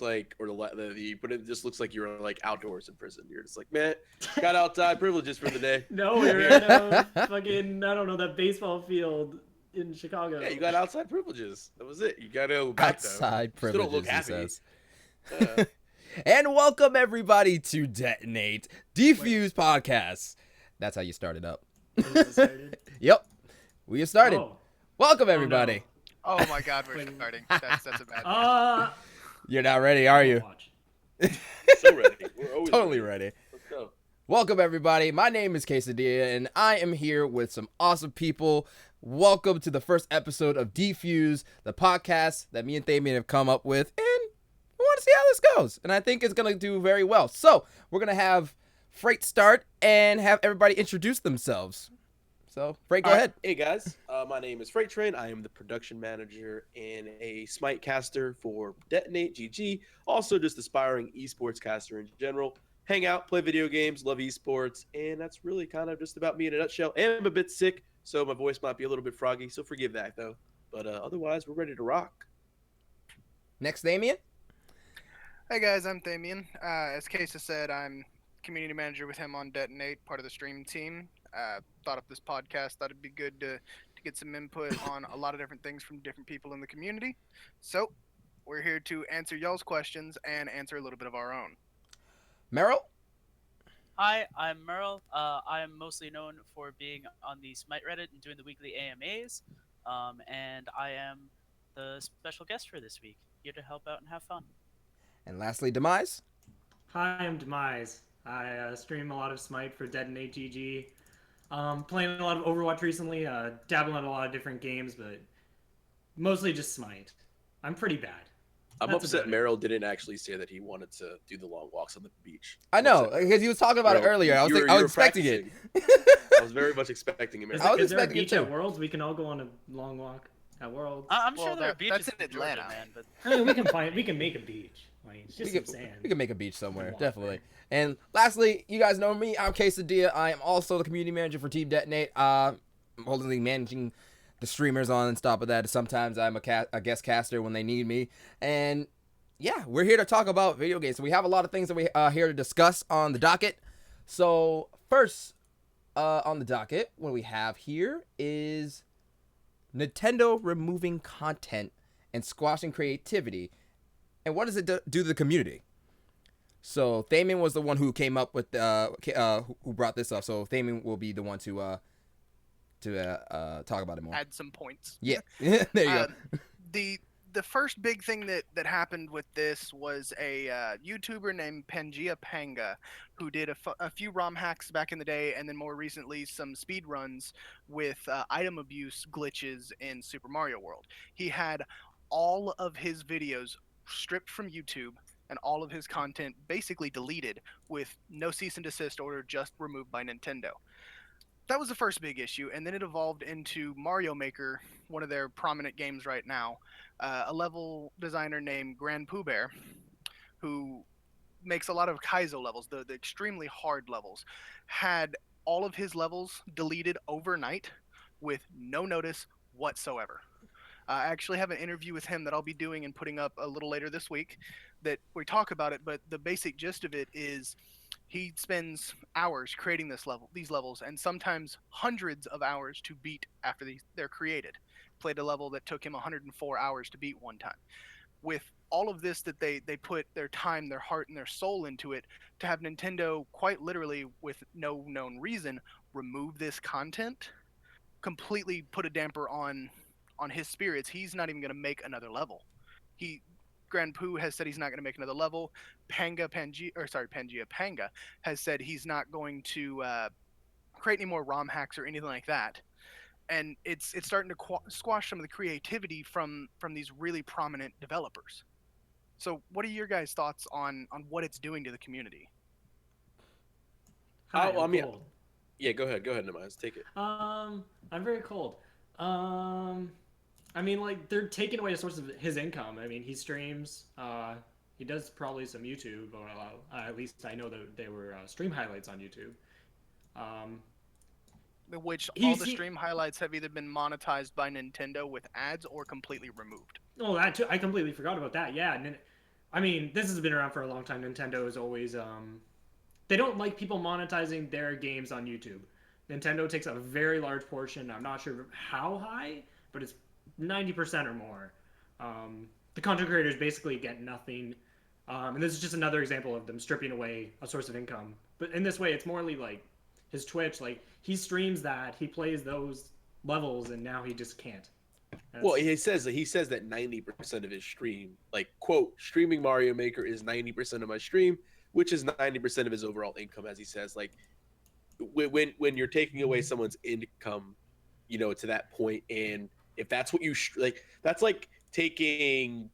like, or but it just looks like you're like outdoors in prison. You're just like, man, got outside privileges for the day. No, we were in a fucking, I don't know, that baseball field in Yeah, you Chicago. got outside privileges. That was it. You gotta go back though. Outside You still don't look privileges, he happy. says. Yeah. And welcome everybody to Detonate, Wait. Defuse podcast. That's how you start it up. Is it started? Yep, we have started. Oh. Welcome Oh, everybody. no. Oh my god, we're Wait. starting. That's a bad You're not ready, are you? Watch. So ready. We're always Totally ready. Let's go. Welcome everybody. My name is Quesadilla, and I am here with some awesome people. Welcome to the first episode of Defuse, the podcast that me and Damien have come up with, and we want to see how this goes. And I think it's going to do very well. So we're going to have Freight start and have everybody introduce themselves. So, Freight, go ahead. Hey guys, my name is Freight Train. I am the production manager and a Smite caster for Detonate GG. Also, just aspiring esports caster in general. Hang out, play video games, love esports, and that's really kind of just about me in a nutshell. And I'm a bit sick, so my voice might be a little bit froggy, so forgive that though. But otherwise, we're ready to rock. Next, Damien. Hey guys, I'm Damien. As Kesa said, I'm community manager with him on Detonate, part of the stream team. Thought up this podcast. Thought it'd be good to get some input on a lot of different things from different people in the community. So we're here to answer y'all's questions and answer a little bit of our own. Meryl. Hi, I'm Merle. I am mostly known for being on the Smite Reddit and doing the weekly AMAs. And I am the special guest for this week, here to help out and have fun. And lastly, Demise. Hi, I'm Demise. I stream a lot of Smite for Detonate GG. Playing a lot of Overwatch recently, dabbling in a lot of different games, but mostly just Smite. I'm pretty bad. I'm That's upset about it. Merrill didn't actually say that he wanted to do the long walks on the beach. I know, because he was talking about it Merrill, earlier. I was you were expecting it. I was very much expecting him. Is, I was is there a expecting it beach too. at Worlds? We can all go on a long walk at Worlds. I'm Well, sure there are that- beaches that's in Georgia, Atlanta. man, but I mean, we can make a beach. Like, it's just We some sand. can make a beach somewhere, Walk definitely. And lastly, you guys know me. I'm Quesadilla. I am also the community manager for Team Detonate. Holding managing the streamers on and stuff like that. Sometimes I'm a guest caster when they need me. And yeah, we're here to talk about video games. So we have a lot of things that we here to discuss on the docket. So first on the docket, what we have here is Nintendo removing content and squashing creativity. And what does it do to the community? So Thamin was the one who came up with who brought this up. So Thamin will be the one to talk about it more. Add some points. Yeah, there you go. The first big thing that happened with this was a YouTuber named Pangea Panga, who did a few ROM hacks back in the day, and then more recently some speed runs with item abuse glitches in Super Mario World. He had all of his videos stripped from YouTube and all of his content basically deleted with no cease and desist order, just removed by Nintendo. That was the first big issue, and then it evolved into Mario Maker, one of their prominent games right now. A level designer named Grand Pooh Bear, who makes a lot of Kaizo levels, the extremely hard levels, had all of his levels deleted overnight with no notice whatsoever. I actually have an interview with him that I'll be doing and putting up a little later this week that we talk about it, but the basic gist of it is he spends hours creating these levels, and sometimes hundreds of hours to beat after they're created. Played a level that took him 104 hours to beat one time. With all of this that they put their time, their heart, and their soul into it, to have Nintendo quite literally, with no known reason, remove this content, completely put a damper on his spirits. He's not even going to make another level. Grand Pooh has said he's not going to make another level. Pangea Panga has said he's not going to create any more ROM hacks or anything like that. And it's starting to squash some of the creativity from these really prominent developers. So what are your guys' thoughts on what it's doing to the community? Hi, I I'm mean, cold. Yeah, go ahead, Demise. Take it. I'm very cold. I mean, like, they're taking away a source of his income. I mean, he streams. He does probably some YouTube, or at least I know that they were stream highlights on YouTube. Which all He's- the stream highlights have either been monetized by Nintendo with ads or completely removed. Oh, that too. I completely forgot about that. Yeah, and then I mean, this has been around for a long time. Nintendo is always they don't like people monetizing their games on YouTube. Nintendo takes a very large portion. I'm not sure how high, but it's 90% or more. The content creators basically get nothing. And this is just another example of them stripping away a source of income. But in this way, it's more like his Twitch. Like he streams that, he plays those levels, and now he just can't. Well, That's, he says that 90% of his stream, like quote, streaming Mario Maker is 90% of my stream, which is 90% of his overall income, as he says. Like when you're taking away someone's income, to that point, and if that's what like, that's like taking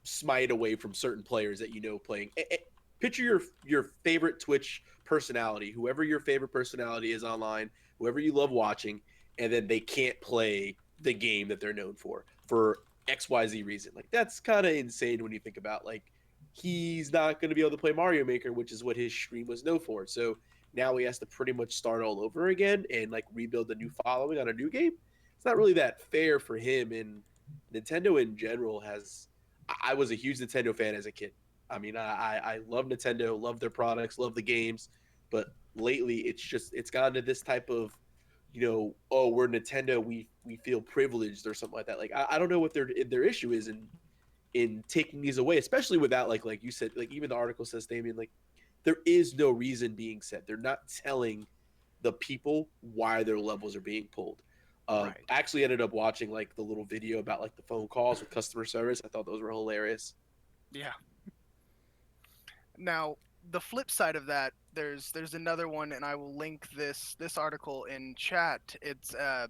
Smite away from certain players that playing. Picture your favorite Twitch personality, whoever your favorite personality is online, whoever you love watching, and then they can't play the game that they're known for XYZ reason. Like that's kind of insane when you think about like he's not going to be able to play Mario Maker, which is what his stream was known for. So now he has to pretty much start all over again and like rebuild a new following on a new game. It's not really that fair for him, and Nintendo in general has. I was a huge Nintendo fan as a kid. I mean, I love Nintendo, love their products, love the games, but lately it's gotten to this type of, oh, we're Nintendo, we feel privileged or something like that. Like I don't know what their issue is in taking these away, especially without like you said, like even the article says, Damien, like there is no reason being said. They're not telling the people why their levels are being pulled. Right. I actually ended up watching like the little video about like the phone calls with customer service. I thought those were hilarious. Yeah. Now, the flip side of that, there's another one, and I will link this article in chat. It's a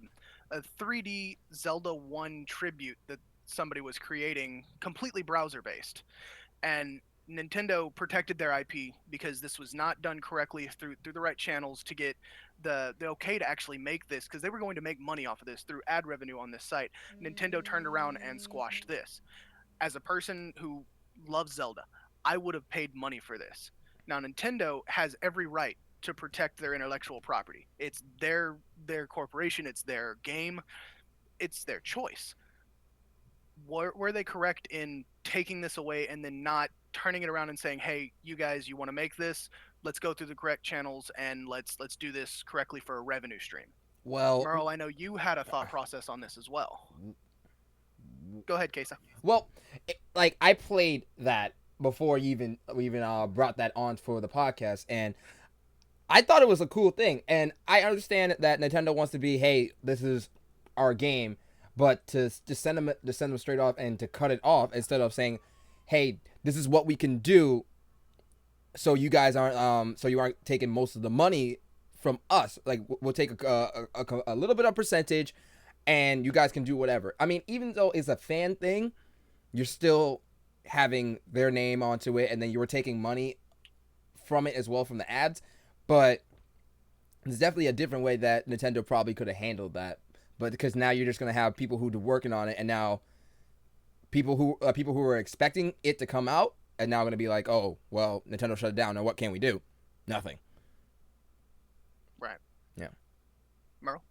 3D Zelda 1 tribute that somebody was creating, completely browser based, and Nintendo protected their IP because this was not done correctly through the right channels to get the okay to actually make this, because they were going to make money off of this through ad revenue on this site. Nintendo turned around and squashed this. As a person who loves Zelda, I would have paid money for this. Now Nintendo has every right to protect their intellectual property. It's their corporation, it's their game, it's their choice. Were they correct in taking this away and then not turning it around and saying, "Hey, you guys, you want to make this? Let's go through the correct channels and let's do this correctly for a revenue stream." Well, Merle, I know you had a thought process on this as well. Go ahead, Kesa. well, like I played that before we even brought that on for the podcast, and I thought it was a cool thing. And I understand that Nintendo wants to be, hey, this is our game, but to just send them straight off and to cut it off instead of saying, hey, this is what we can do, so you guys aren't so you aren't taking most of the money from us. Like we'll take a little bit of percentage, and you guys can do whatever. I mean, even though it's a fan thing, you're still having their name onto it, and then you were taking money from it as well from the ads. But there's definitely a different way that Nintendo probably could have handled that. But because now you're just gonna have people who are working on it, and now people who are expecting it to come out, and now gonna be like, oh, well, Nintendo shut it down. Now what can we do? Nothing. Right. Yeah. Merle?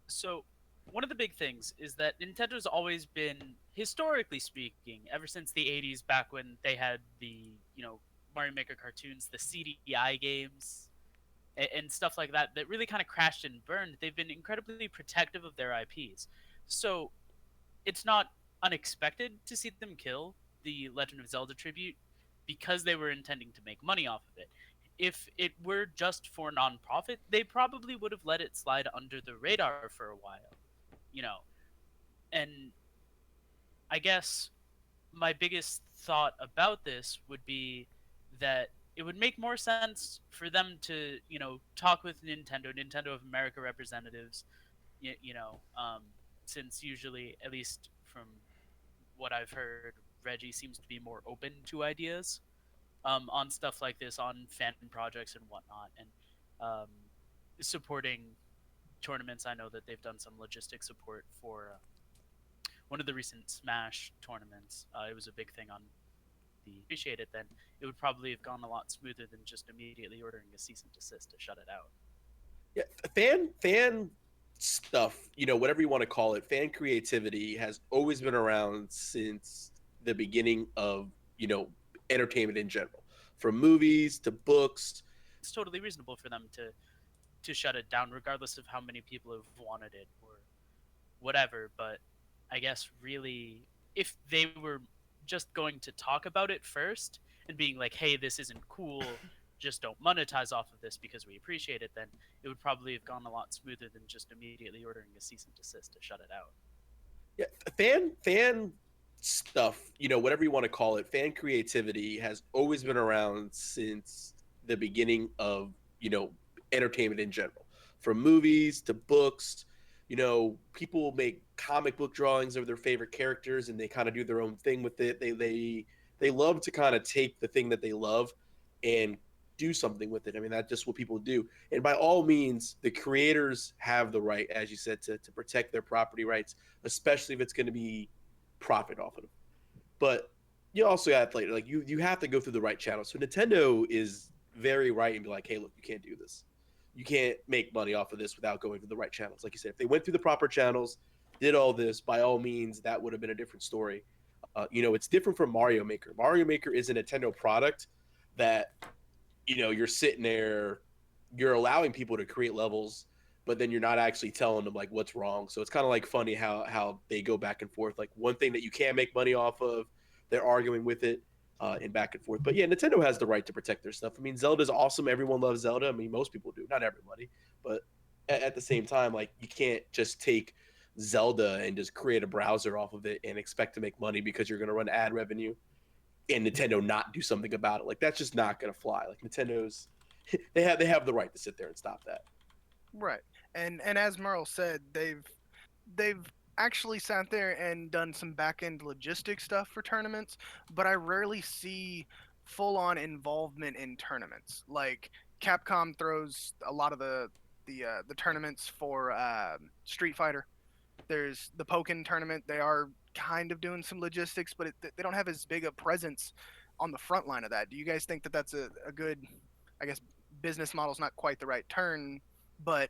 So, one of the big things is that Nintendo's always been, historically speaking, ever since the 80s, back when they had the, Mario Maker cartoons, the CDI games, and stuff like that, that really kind of crashed and burned. They've been incredibly protective of their IPs. So, it's not unexpected to see them kill the Legend of Zelda tribute because they were intending to make money off of it. If it were just for non-profit, they probably would have let it slide under the radar for a while, And I guess my biggest thought about this would be that it would make more sense for them to, talk with Nintendo of America representatives, since usually, at least from what I've heard, Reggie seems to be more open to ideas on stuff like this, on fan projects and whatnot, and supporting tournaments. I know that they've done some logistic support for one of the recent Smash tournaments. It was a big thing on the appreciate it. Then it would probably have gone a lot smoother than just immediately ordering a cease and desist to shut it out. Yeah, fan stuff, whatever you want to call it, fan creativity has always been around since the beginning of, entertainment in general, from movies to books. It's totally reasonable for them to shut it down, regardless of how many people have wanted it or whatever. But I guess really, if they were just going to talk about it first and being like, "Hey, this isn't cool. Just don't monetize off of this because we appreciate it," then it would probably have gone a lot smoother than just immediately ordering a cease and desist to shut it out. Yeah, fan stuff, whatever you want to call it, fan creativity has always been around since the beginning of, entertainment in general. From movies to books, people make comic book drawings of their favorite characters and they kind of do their own thing with it. They love to kind of take the thing that they love and do something with it. I mean, that's just what people do. And by all means, the creators have the right, as you said, to protect their property rights, especially if it's going to be profit off of them. But you also got to play, like, you have to go through the right channels. So Nintendo is very right and be like, hey, look, you can't do this. You can't make money off of this without going through the right channels. Like you said, if they went through the proper channels, did all this, by all means, that would have been a different story. It's different from Mario Maker. Mario Maker is a Nintendo product that, you're sitting there, you're allowing people to create levels, but then you're not actually telling them like what's wrong. So it's kind of like funny how they go back and forth. Like one thing that you can make money off of, they're arguing with it and back and forth. But yeah, Nintendo has the right to protect their stuff. I mean, Zelda's awesome. Everyone loves Zelda. I mean, most people do, not everybody, but at the same time, like you can't just take Zelda and just create a browser off of it and expect to make money because you're going to run ad revenue and Nintendo not do something about it. Like that's just not going to fly. Like Nintendo's they have the right to sit there and stop that. Right. And as Merle said, they've actually sat there and done some back end logistic stuff for tournaments, but I rarely see full on involvement in tournaments. Like Capcom throws a lot of the tournaments for Street Fighter. There's the Pokken tournament. They are kind of doing some logistics, but they don't have as big a presence on the front line of that. Do you guys think that that's a good, I guess, business model's not quite the right turn, but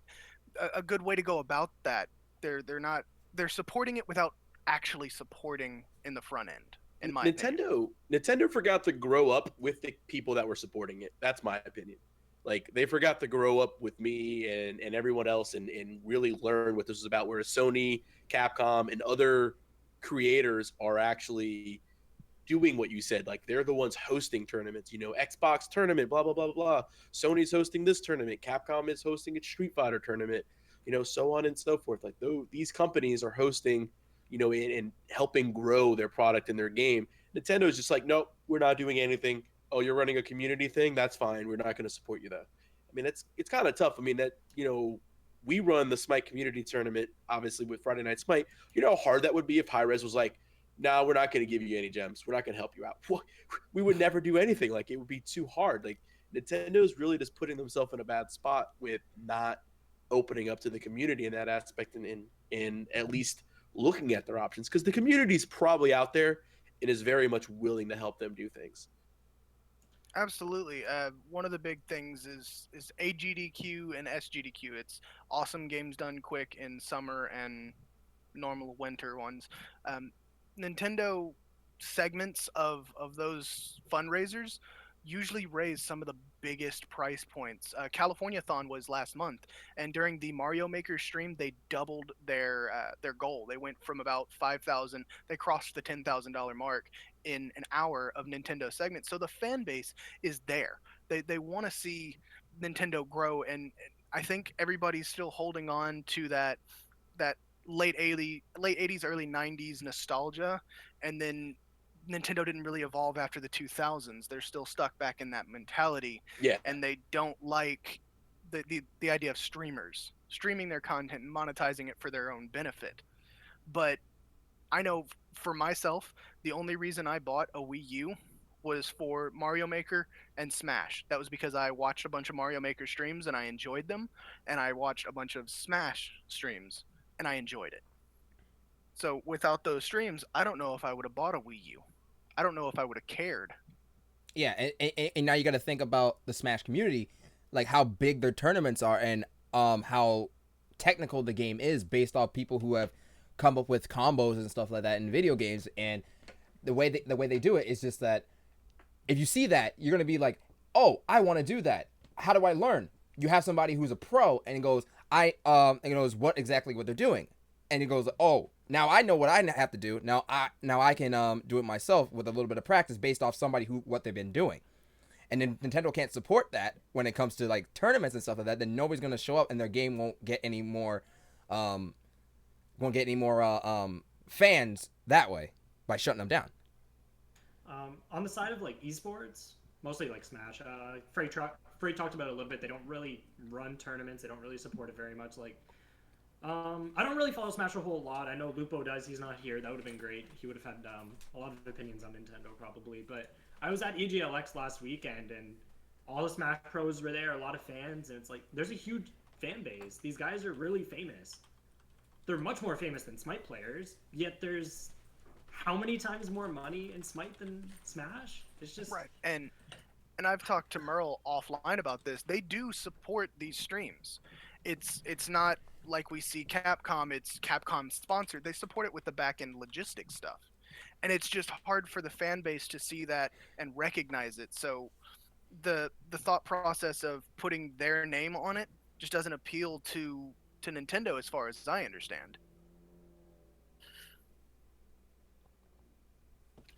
a good way to go about that? They're supporting it without actually supporting in the front end. In my opinion. Nintendo forgot to grow up with the people that were supporting it. That's my opinion. Like they forgot to grow up with me and everyone else and really learn what this was about. Whereas Sony, Capcom, and other creators are actually doing what you said. Like they're the ones hosting tournaments. Xbox tournament, blah blah blah blah. Sony's hosting this tournament. Capcom is hosting a Street Fighter tournament. So on and so forth. Like these companies are hosting, and helping grow their product and their game. Nintendo is just like, nope, we're not doing anything. Oh, you're running a community thing? That's fine. We're not going to support you though. I mean, it's kind of tough. I mean, that we run the Smite community tournament, obviously with Friday Night Smite. You know how hard that would be if Hi-Rez was like, no, we're not going to give you any gems. We're not going to help you out. We would never do anything. Like it would be too hard. Like Nintendo's really just putting themselves in a bad spot with not opening up to the community in that aspect and at least looking at their options because the community's probably out there and is very much willing to help them do things. Absolutely. One of the big things is AGDQ and SGDQ. It's awesome games done quick in summer and normal winter ones. Nintendo segments of those fundraisers usually raise some of the biggest price points. California-thon was last month, and during the Mario Maker stream, they doubled their goal. They went from about 5,000, they crossed the $10,000 mark in an hour of Nintendo segments. So the fan base is there. They want to see Nintendo grow, and I think everybody's still holding on to that late 80s, early 90s nostalgia, and then Nintendo didn't really evolve after the 2000s. They're still stuck back in that mentality. Yeah. And they don't like the idea of streamers streaming their content and monetizing it for their own benefit. But I know for myself, the only reason I bought a Wii U was for Mario Maker and Smash. That was because I watched a bunch of Mario Maker streams and I enjoyed them, and I watched a bunch of Smash streams and I enjoyed it. So without those streams, I don't know if I would have bought a Wii U. I don't know if I would have cared. Yeah, and now you got to think about the Smash community, like how big their tournaments are and how technical the game is based off people who have come up with combos and stuff like that in video games. And the way they do it is just that if you see that, you're gonna be like, oh, I want to do that. How do I learn? You have somebody who's a pro and he goes, and he knows what they're doing, and he goes, oh, now I know what I have to do. Now I can do it myself with a little bit of practice based off somebody what they've been doing. And then Nintendo can't support that when it comes to like tournaments and stuff like that. Then nobody's gonna show up, and their game won't get any more fans that way by shutting them down. On the side of like esports, mostly like Smash, Frey talked about it a little bit. They don't really run tournaments. They don't really support it very much. Like, I don't really follow Smash a whole lot. I know Lupo does. He's not here. That would have been great. He would have had a lot of opinions on Nintendo probably. But I was at EGLX last weekend, and all the Smash pros were there. A lot of fans, and it's like there's a huge fan base. These guys are really famous. They're much more famous than Smite players. Yet there's how many times more money in Smite than Smash? It's just Right. And I've talked to Merle offline about this. They do support these streams. It's not like we see Capcom. It's Capcom sponsored. They support it with the back end logistics stuff, and it's just hard for the fan base to see that and recognize it. So the thought process of putting their name on it just doesn't appeal to Nintendo as far as I understand.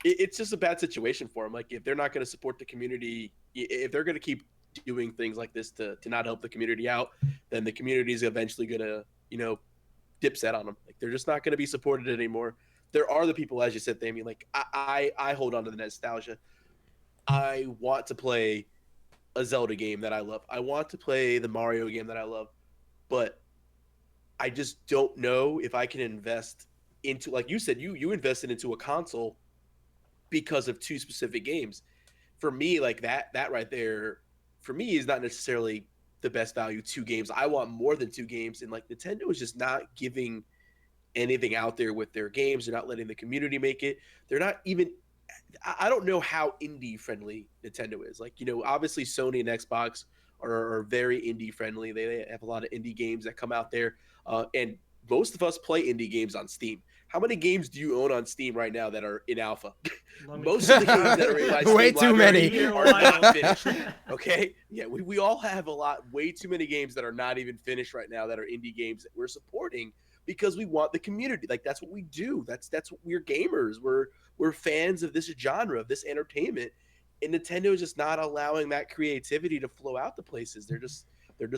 It's just a bad situation for them. Like, if they're not going to support the community, if they're going to keep doing things like this to not help the community out, then the community is eventually going to, dip set on them. Like, they're just not going to be supported anymore. There are the people, as you said, Damien, like, I hold on to the nostalgia. I want to play a Zelda game that I love. I want to play the Mario game that I love, but I just don't know if I can invest into, like you said, you invested into a console because of two specific games. For me, like that right there, for me, is not necessarily the best value. Two games. I want more than two games, and like Nintendo is just not giving anything out there with their games. They're not letting the community make it. They're not even. I don't know how indie friendly Nintendo is. Like, obviously Sony and Xbox are very indie friendly. They have a lot of indie games that come out there, and most of us play indie games on Steam. How many games do you own on Steam right now that are in alpha? Most of the games that are in my Steam Way too many are not finished. Okay? Yeah, we all have way too many games that are not even finished right now that are indie games that we're supporting because we want the community. Like, that's what we do. That's what we're gamers. We're fans of this genre, of this entertainment. And Nintendo is just not allowing that creativity to flow out to places. They're just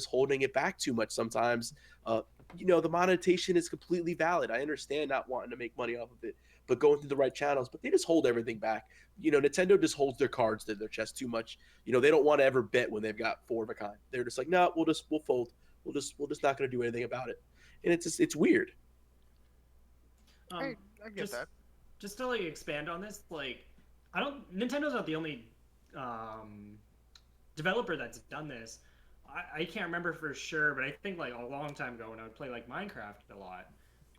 holding it back too much sometimes. The monetization is completely valid. I understand not wanting to make money off of it, but going through the right channels. But they just hold everything back. Nintendo just holds their cards to their chest too much. They don't want to ever bet when they've got four of a kind. They're just like, no, we'll fold. We're just not going to do anything about it. And it's weird. I get that. Just to like expand on this, like, Nintendo's not the only developer that's done this. I can't remember for sure, but I think like a long time ago when I would play like Minecraft a lot,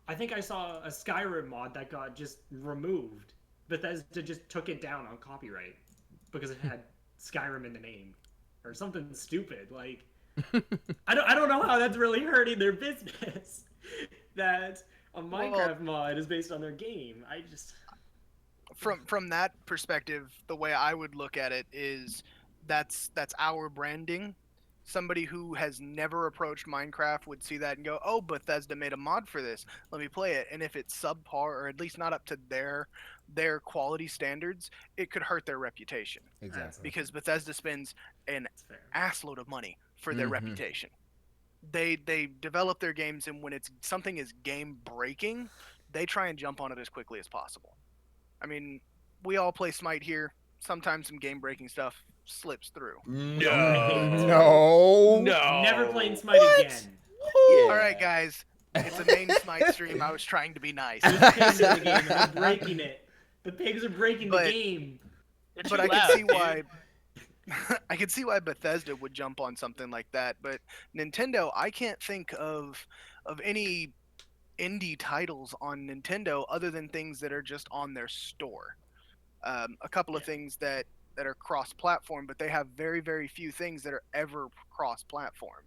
I think I saw a Skyrim mod that got just removed. Bethesda just took it down on copyright because it had Skyrim in the name or something stupid. Like, I don't know how that's really hurting their business. That a Minecraft mod is based on their game. I just from that perspective, the way I would look at it is that's our branding. Somebody who has never approached Minecraft would see that and go, oh, Bethesda made a mod for this. Let me play it. And if it's subpar or at least not up to their quality standards, it could hurt their reputation. Exactly. Because Bethesda spends an assload of money for their reputation. They develop their games, and when something is game breaking, they try and jump on it as quickly as possible. I mean, we all play Smite here. Sometimes some game breaking stuff slips through. No. Never playing Smite again. Yeah. All right, guys. It's a main Smite stream. I was trying to be nice. The game, and they're breaking it. The pigs are breaking the game. But I can see why. I can see why Bethesda would jump on something like that. But Nintendo, I can't think of any indie titles on Nintendo other than things that are just on their store. A couple of things that are cross-platform, but they have very, very few things that are ever cross-platform.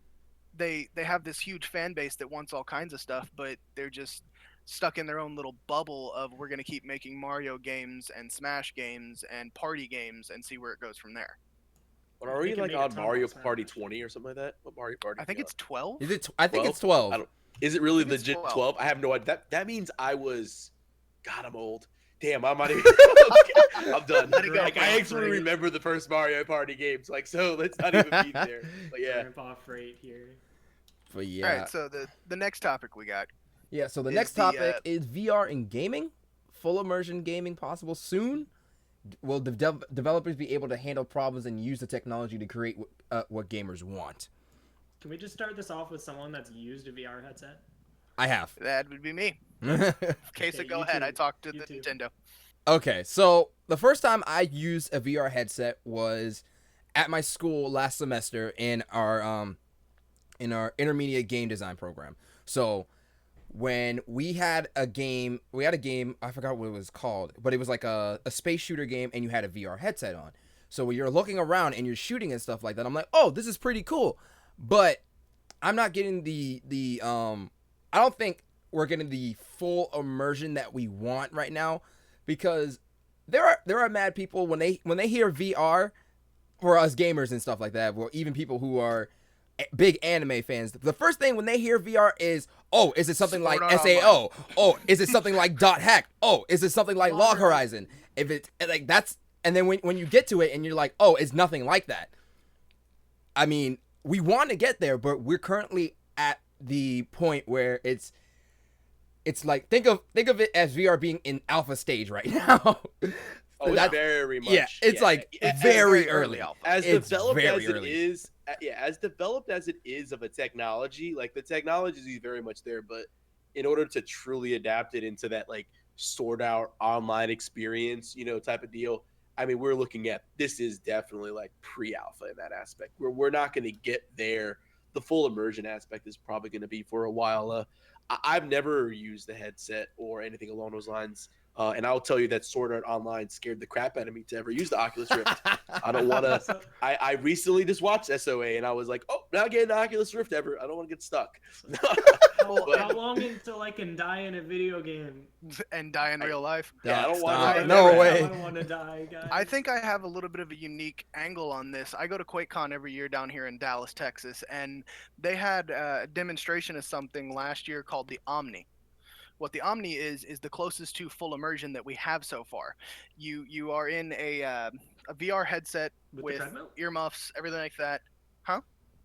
They have this huge fan base that wants all kinds of stuff, but they're just stuck in their own little bubble of we're going to keep making Mario games and Smash games and party games and see where it goes from there. But are They we can like make a on ton Mario on Smash. Party 20 or something like that? What Mario Party? I think it's 12. Is it? I think it's 12? 12. I don't. Is it really I think it's legit 12. 12? I have no idea. That means I was. God, I'm old. Damn, I'm not even. I'm done. Let it go, Like, I Grandpa actually Freight. remember the first Mario Party games. Like, so let's not even be there. But yeah. Grandpa Freight here. But yeah. All right, so the next topic we got. Yeah, so the is next the, topic is VR in gaming. Full immersion gaming possible soon. Will the developers be able to handle problems and use the technology to create what gamers want? Can we just start this off with someone that's used a VR headset? I have. That would be me. Casey, Okay, go you ahead. too. I talked to You the too. Nintendo. Okay, so the first time I used a VR headset was at my school last semester in our intermediate game design program. So when we had a game, I forgot what it was called, but it was like a space shooter game, and you had a VR headset on. So when you're looking around and you're shooting and stuff like that, I'm like, oh, this is pretty cool. But I'm not getting the I don't think we're getting the full immersion that we want right now, because there are mad people when they hear VR, for us gamers and stuff like that, or even people who are big anime fans, the first thing when they hear VR is, oh, is it something Sword like Art SAO? Oh, is it something like Dot Hack? Oh, is it something like Log Horizon? If it's like that's, and then when you get to it and you're like, oh, it's nothing like that. I mean, we want to get there, but we're currently at the point where it's like, think of it as VR being in alpha stage right now. Oh, it's That's- very much. yeah, it's like As- very early early. alpha. as It's developed very as it early. is, as developed as it is of a technology, like the technology is very much there, but in order to truly adapt it into that like sort out online experience, type of deal, I mean, we're looking at, this is definitely like pre-alpha in that aspect. We're not going to get there. The full immersion aspect is probably going to be for a while. I've never used the headset or anything along those lines. And I'll tell you that Sword Art Online scared the crap out of me to ever use the Oculus Rift. I don't want to. So, I recently just watched SOA and I was like, oh, not getting the Oculus Rift ever. I don't want to get stuck. how long until I can die in a video game? And die in real life. Yeah, I don't want Stop. to. No I way. don't want to die, guys. I think I have a little bit of a unique angle on this. I go to QuakeCon every year down here in Dallas, Texas, and they had a demonstration of something last year called the Omni. What the Omni is the closest to full immersion that we have so far. You are in a VR headset With the with treadmill? earmuffs, everything like that.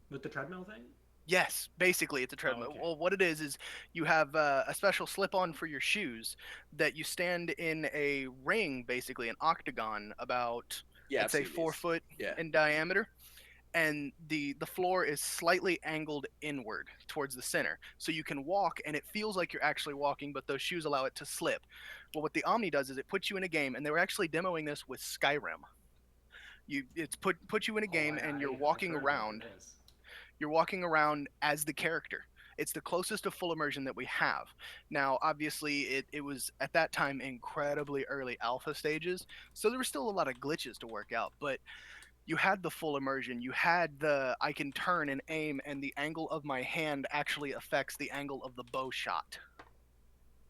With the treadmill thing? Yes, basically it's a treadmill. okay. Well, what it is you have a special slip-on for your shoes that you stand in a ring, basically an octagon, about Yeah, let's say I've seen 4 these. foot Yeah. in diameter, and the floor is slightly angled inward towards the center, so you can walk and it feels like you're actually walking, but those shoes allow it to slip. Well, what the Omni does is it puts you in a game, and they were actually demoing this with Skyrim. It's put you in a game, and you're walking around. You're walking around as the character. It's the closest to full immersion that we have. Now, obviously, it was at that time incredibly early alpha stages, so there were still a lot of glitches to work out, but you had the full immersion. You had the I can turn and aim, and the angle of my hand actually affects the angle of the bow shot.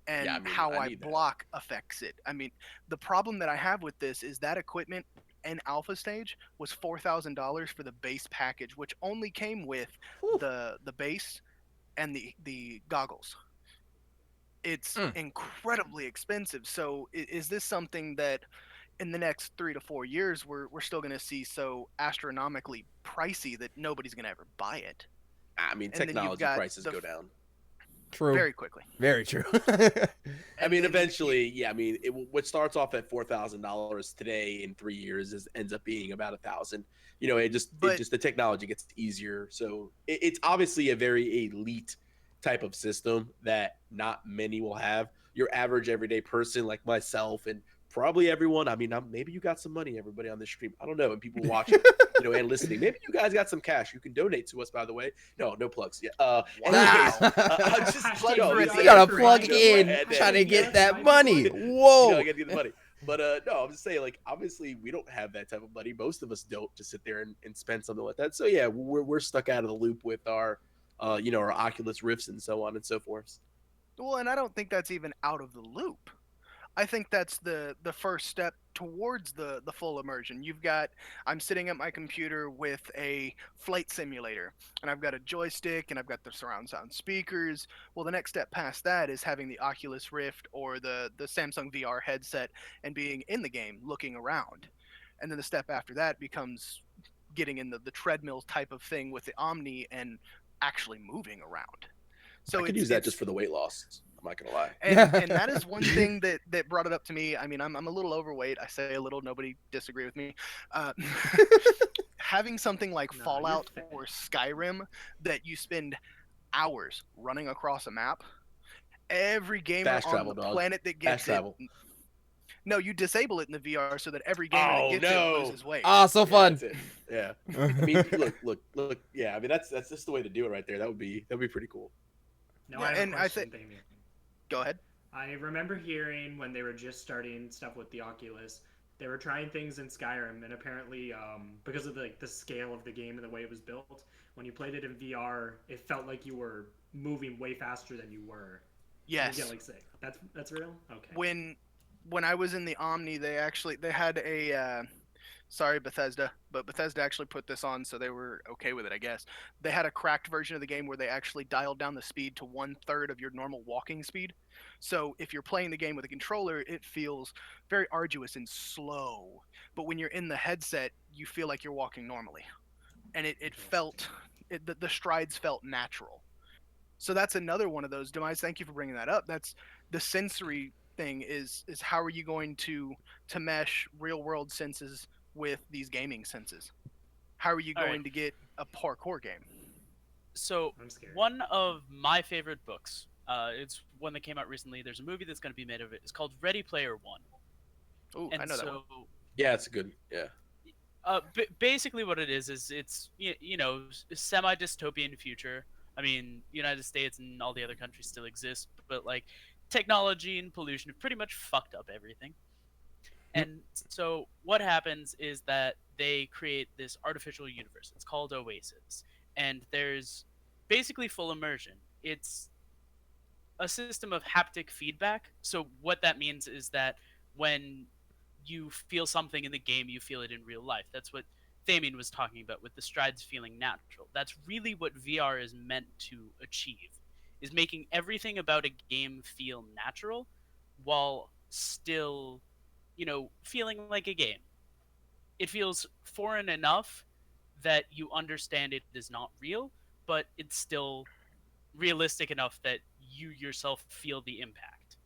And Yeah, I mean, how I I need that. block affects it. I mean, the problem that I have with this is that equipment in alpha stage was $4,000 for the base package, which only came with Whew. the base and the goggles. It's Mm. incredibly expensive. So is this something that in the next 3 to 4 years we're still going to see so astronomically pricey that nobody's going to ever buy it I mean, And then you've technology got prices the go down. True. very quickly? Very true. I And mean, then eventually, yeah. I mean, what starts off at $4,000 today in 3 years ends up being about 1,000. But- The technology gets easier. So it's obviously a very elite type of system that not many will have. Your average everyday person like myself and probably everyone. I mean, maybe you got some money, everybody on this stream. I don't know, and people watching, and listening. Maybe you guys got some cash. You can donate to us, by the way. No plugs. Yeah. Anyways, I'm just Hashtag no, free it's- You gotta Free plug Free in, Free trying to Free get Free that Free money. You Whoa. gotta get the money. But no, I'm just saying, like, obviously we don't have that type of money. Most of us don't to sit there and spend something like that. So yeah, we're stuck out of the loop with our our Oculus Rifts and so on and so forth. Well, and I don't think that's even out of the loop. I think that's the first step towards the full immersion. I'm sitting at my computer with a flight simulator, and I've got a joystick, and I've got the surround sound speakers. Well, the next step past that is having the Oculus Rift or the Samsung VR headset and being in the game, looking around. And then the step after that becomes getting in the treadmill type of thing with the Omni and actually moving around. I So could use that just for the weight loss. I'm not gonna lie. and that is one thing that brought it up to me. I mean, I'm a little overweight. I say a little. Nobody disagree with me. Uh, having something like No, you're Fallout fat. or Skyrim that you spend hours running across a map. Every gamer Fast on travel, the dog. planet that Fast gets it. travel. No, you disable it in the VR so that every gamer that Oh gets it no. loses weight. Ah, so Yeah, fun. that's it. Yeah. I mean, look. Yeah, I mean that's just the way to do it right there. That'd be pretty cool. Now Yeah, I have a and I question, think. Damien. Go ahead. I remember hearing when they were just starting stuff with the Oculus, they were trying things in Skyrim, and apparently, because of the scale of the game and the way it was built, when you played it in VR, it felt like you were moving way faster than you were. And you Yes. get like sick. That's real. Okay. When I was in the Omni, they had a sorry Bethesda, but Bethesda actually put this on, so they were okay with it, I guess. They had a cracked version of the game where they actually dialed down the speed to 1/3 of your normal walking speed. So if you're playing the game with a controller, it feels very arduous and slow. But when you're in the headset, you feel like you're walking normally, and it felt the strides felt natural. So that's another one of those. Demise, thank you for bringing that up. That's the sensory thing is how are you going to mesh real world senses with these gaming senses? How are you All right. going to get a parkour game? So I'm scared. one of my favorite books. It's one that came out recently. There's a movie that's going to be made of it. It's called Ready Player One. Ooh, I And know that one. so Yeah, it's a good. Yeah. basically what it is it's semi dystopian future. I mean, United States and all the other countries still exist, but like technology and pollution have pretty much fucked up everything. And so what happens is that they create this artificial universe. It's called Oasis, and there's basically full immersion. It's a system of haptic feedback. So what that means is that when you feel something in the game, you feel it in real life. That's what Damien was talking about with the strides feeling natural. That's really what VR is meant to achieve, is making everything about a game feel natural while still, feeling like a game. It feels foreign enough that you understand it is not real, but it's still realistic enough that you yourself feel the impact.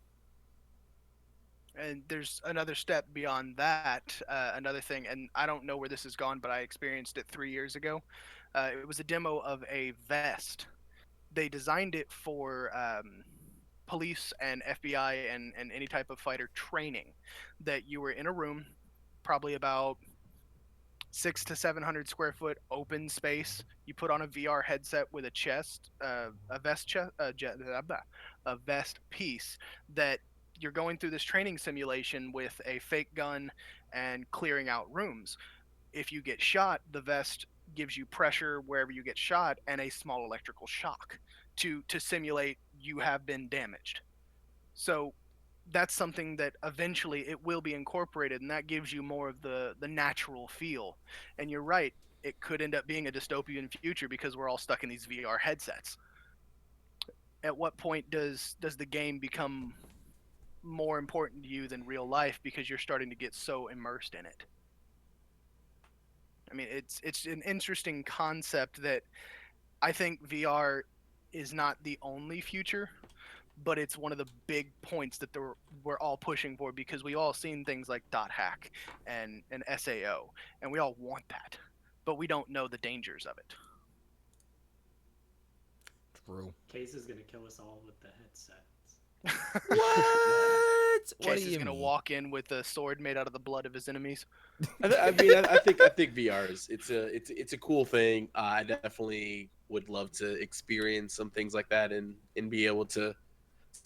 And there's another step beyond that. Another thing, and I don't know where this has gone, but I experienced it 3 years ago. It was a demo of a vest. They designed it for police and FBI and any type of fighter training. That you were in a room, probably about 600 to 700 square foot open space. You put on a VR headset with a chest, a vest, a vest piece that you're going through this training simulation with a fake gun and clearing out rooms. If you get shot, the vest gives you pressure wherever you get shot and a small electrical shock to simulate you have been damaged. So that's something that eventually it will be incorporated, and that gives you more of the natural feel. And you're right, it could end up being a dystopian future because we're all stuck in these VR headsets. At what point does the game become more important to you than real life because you're starting to get so immersed in it? I mean, it's an interesting concept that I think VR is not the only future, but it's one of the big points that we're all pushing for because we all seen things like dot hack and SAO, and we all want that, but we don't know the dangers of it. True. Case is gonna kill us all with the headsets. What? What Chase do is you gonna mean? walk in with a sword made out of the blood of his enemies. I think VR is it's a cool thing. I definitely would love to experience some things like that and be able to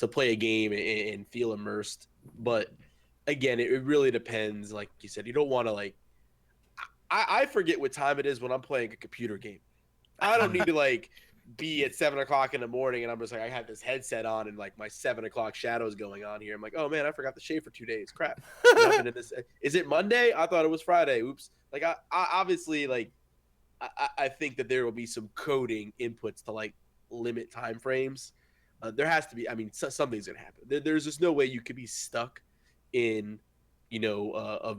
play a game and feel immersed. But again, it really depends. Like you said, you don't want to like. I forget what time it is when I'm playing a computer game. I don't need to like be at 7 o'clock in the morning, and I'm just like, I have this headset on, and like my 7 o'clock shadow's going on here. I'm like, oh man, I forgot to shave for 2 days. Crap. What happened in this? Is it Monday? I thought it was Friday. Oops. Like I obviously like I think that there will be some coding inputs to like limit time frames. There has to be. I mean, something's gonna happen. There's just no way you could be stuck in, a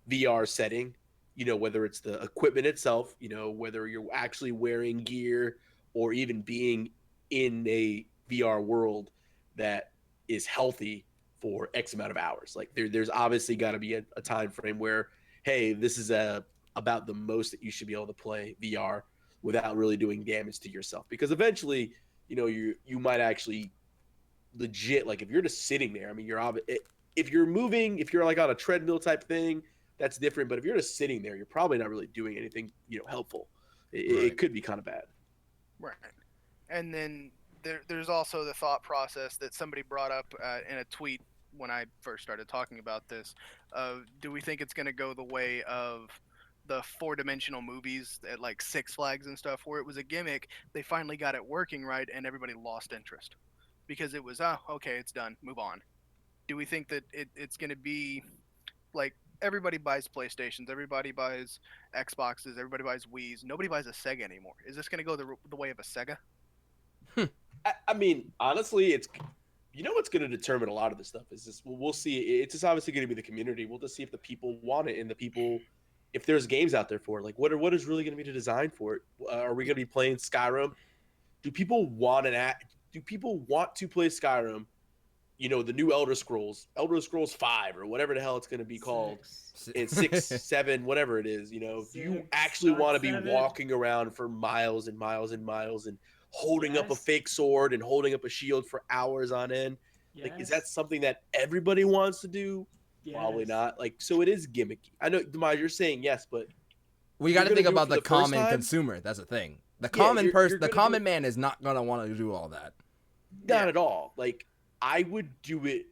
VR setting. Whether it's the equipment itself, whether you're actually wearing gear or even being in a VR world that is healthy for X amount of hours. Like there's obviously got to be a time frame where, hey, this is about the most that you should be able to play VR without really doing damage to yourself. Because eventually, you might actually legit, like if you're just sitting there, I mean, if you're moving, if you're like on a treadmill type thing, that's different. But if you're just sitting there, you're probably not really doing anything, helpful. It could be kind of bad. Right. And then there's also the thought process that somebody brought up in a tweet when I first started talking about this. Do we think it's going to go the way of the 4-dimensional movies at like Six Flags and stuff, where it was a gimmick, they finally got it working right, and everybody lost interest because it was, okay, it's done, move on. Do we think that it's going to be like everybody buys PlayStations, everybody buys Xboxes, everybody buys Wiis, nobody buys a Sega anymore? Is this going to go the way of a Sega? I mean, honestly, it's what's going to determine a lot of this stuff is this. We'll see. It's just obviously going to be the community. We'll just see if the people want it and the people, if there's games out there for it. Like, what is really going to be the design for it? Are we going to be playing Skyrim? Do people want to play Skyrim? The new Elder Scrolls 5 or whatever the hell it's going to be called. It's 6, 7, whatever it is. Do you actually want to be walking around for miles and miles and miles and holding up a fake sword and holding up a shield for hours on end? Like, is that something that everybody wants to do? Probably not. Like, so it is gimmicky. I know, Demise, you're saying yes, but we got to think about the common consumer. That's the thing. The common person, the common man is not going to want to do all that. Not at all. Like, I would do it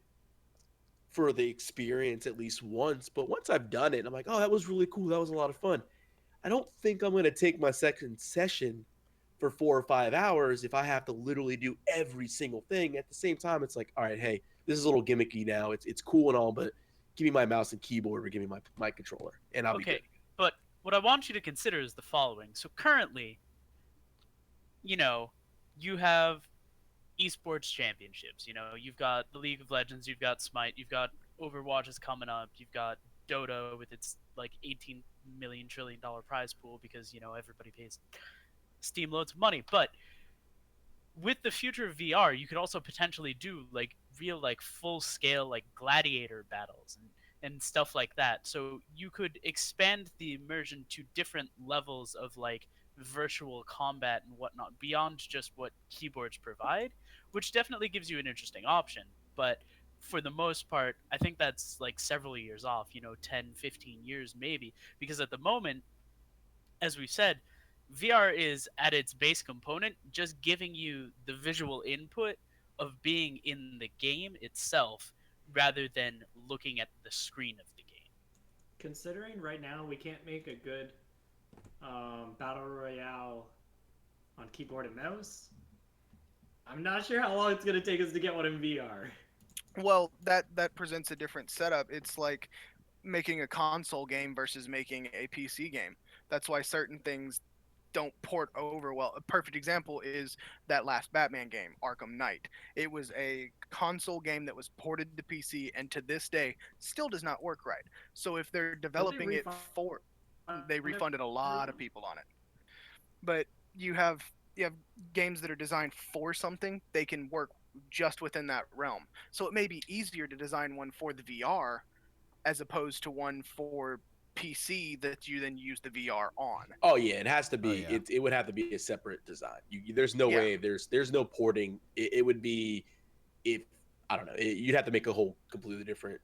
for the experience at least once, but once I've done it, I'm like, oh, that was really cool. That was a lot of fun. I don't think I'm going to take my second session for 4 or 5 hours if I have to literally do every single thing. At the same time, it's like, all right, hey, this is a little gimmicky now. It's cool and all, but give me my mouse and keyboard or give me my controller, and I'll be good. But what I want you to consider is the following. So currently, you have esports championships. You've got the League of Legends, you've got Smite, you've got Overwatch is coming up, you've got Dota with its like $18 million trillion prize pool because everybody pays Steam loads of money. But with the future of VR, you could also potentially do like real like full scale like gladiator battles and stuff like that. So you could expand the immersion to different levels of like virtual combat and whatnot beyond just what keyboards provide, which definitely gives you an interesting option. But for the most part, I think that's like several years off, 10, 15 years maybe, because at the moment, as we said, VR is at its base component just giving you the visual input of being in the game itself rather than looking at the screen of the game. Considering right now we can't make a good battle royale on keyboard and mouse, I'm not sure how long it's going to take us to get one in VR. Well, that presents a different setup. It's like making a console game versus making a PC game. That's why certain things don't port over well. A perfect example is that last Batman game, Arkham Knight. It was a console game that was ported to PC, and to this day still does not work right. So if they're developing it for, they refunded a lot of people on it. But you have games that are designed for something, they can work just within that realm. So it may be easier to design one for the VR as opposed to one for PC that you then use the VR on. Oh yeah, it has to be. It would have to be a separate design. There's no way. There's no porting. It would be, if I don't know. You'd have to make a whole completely different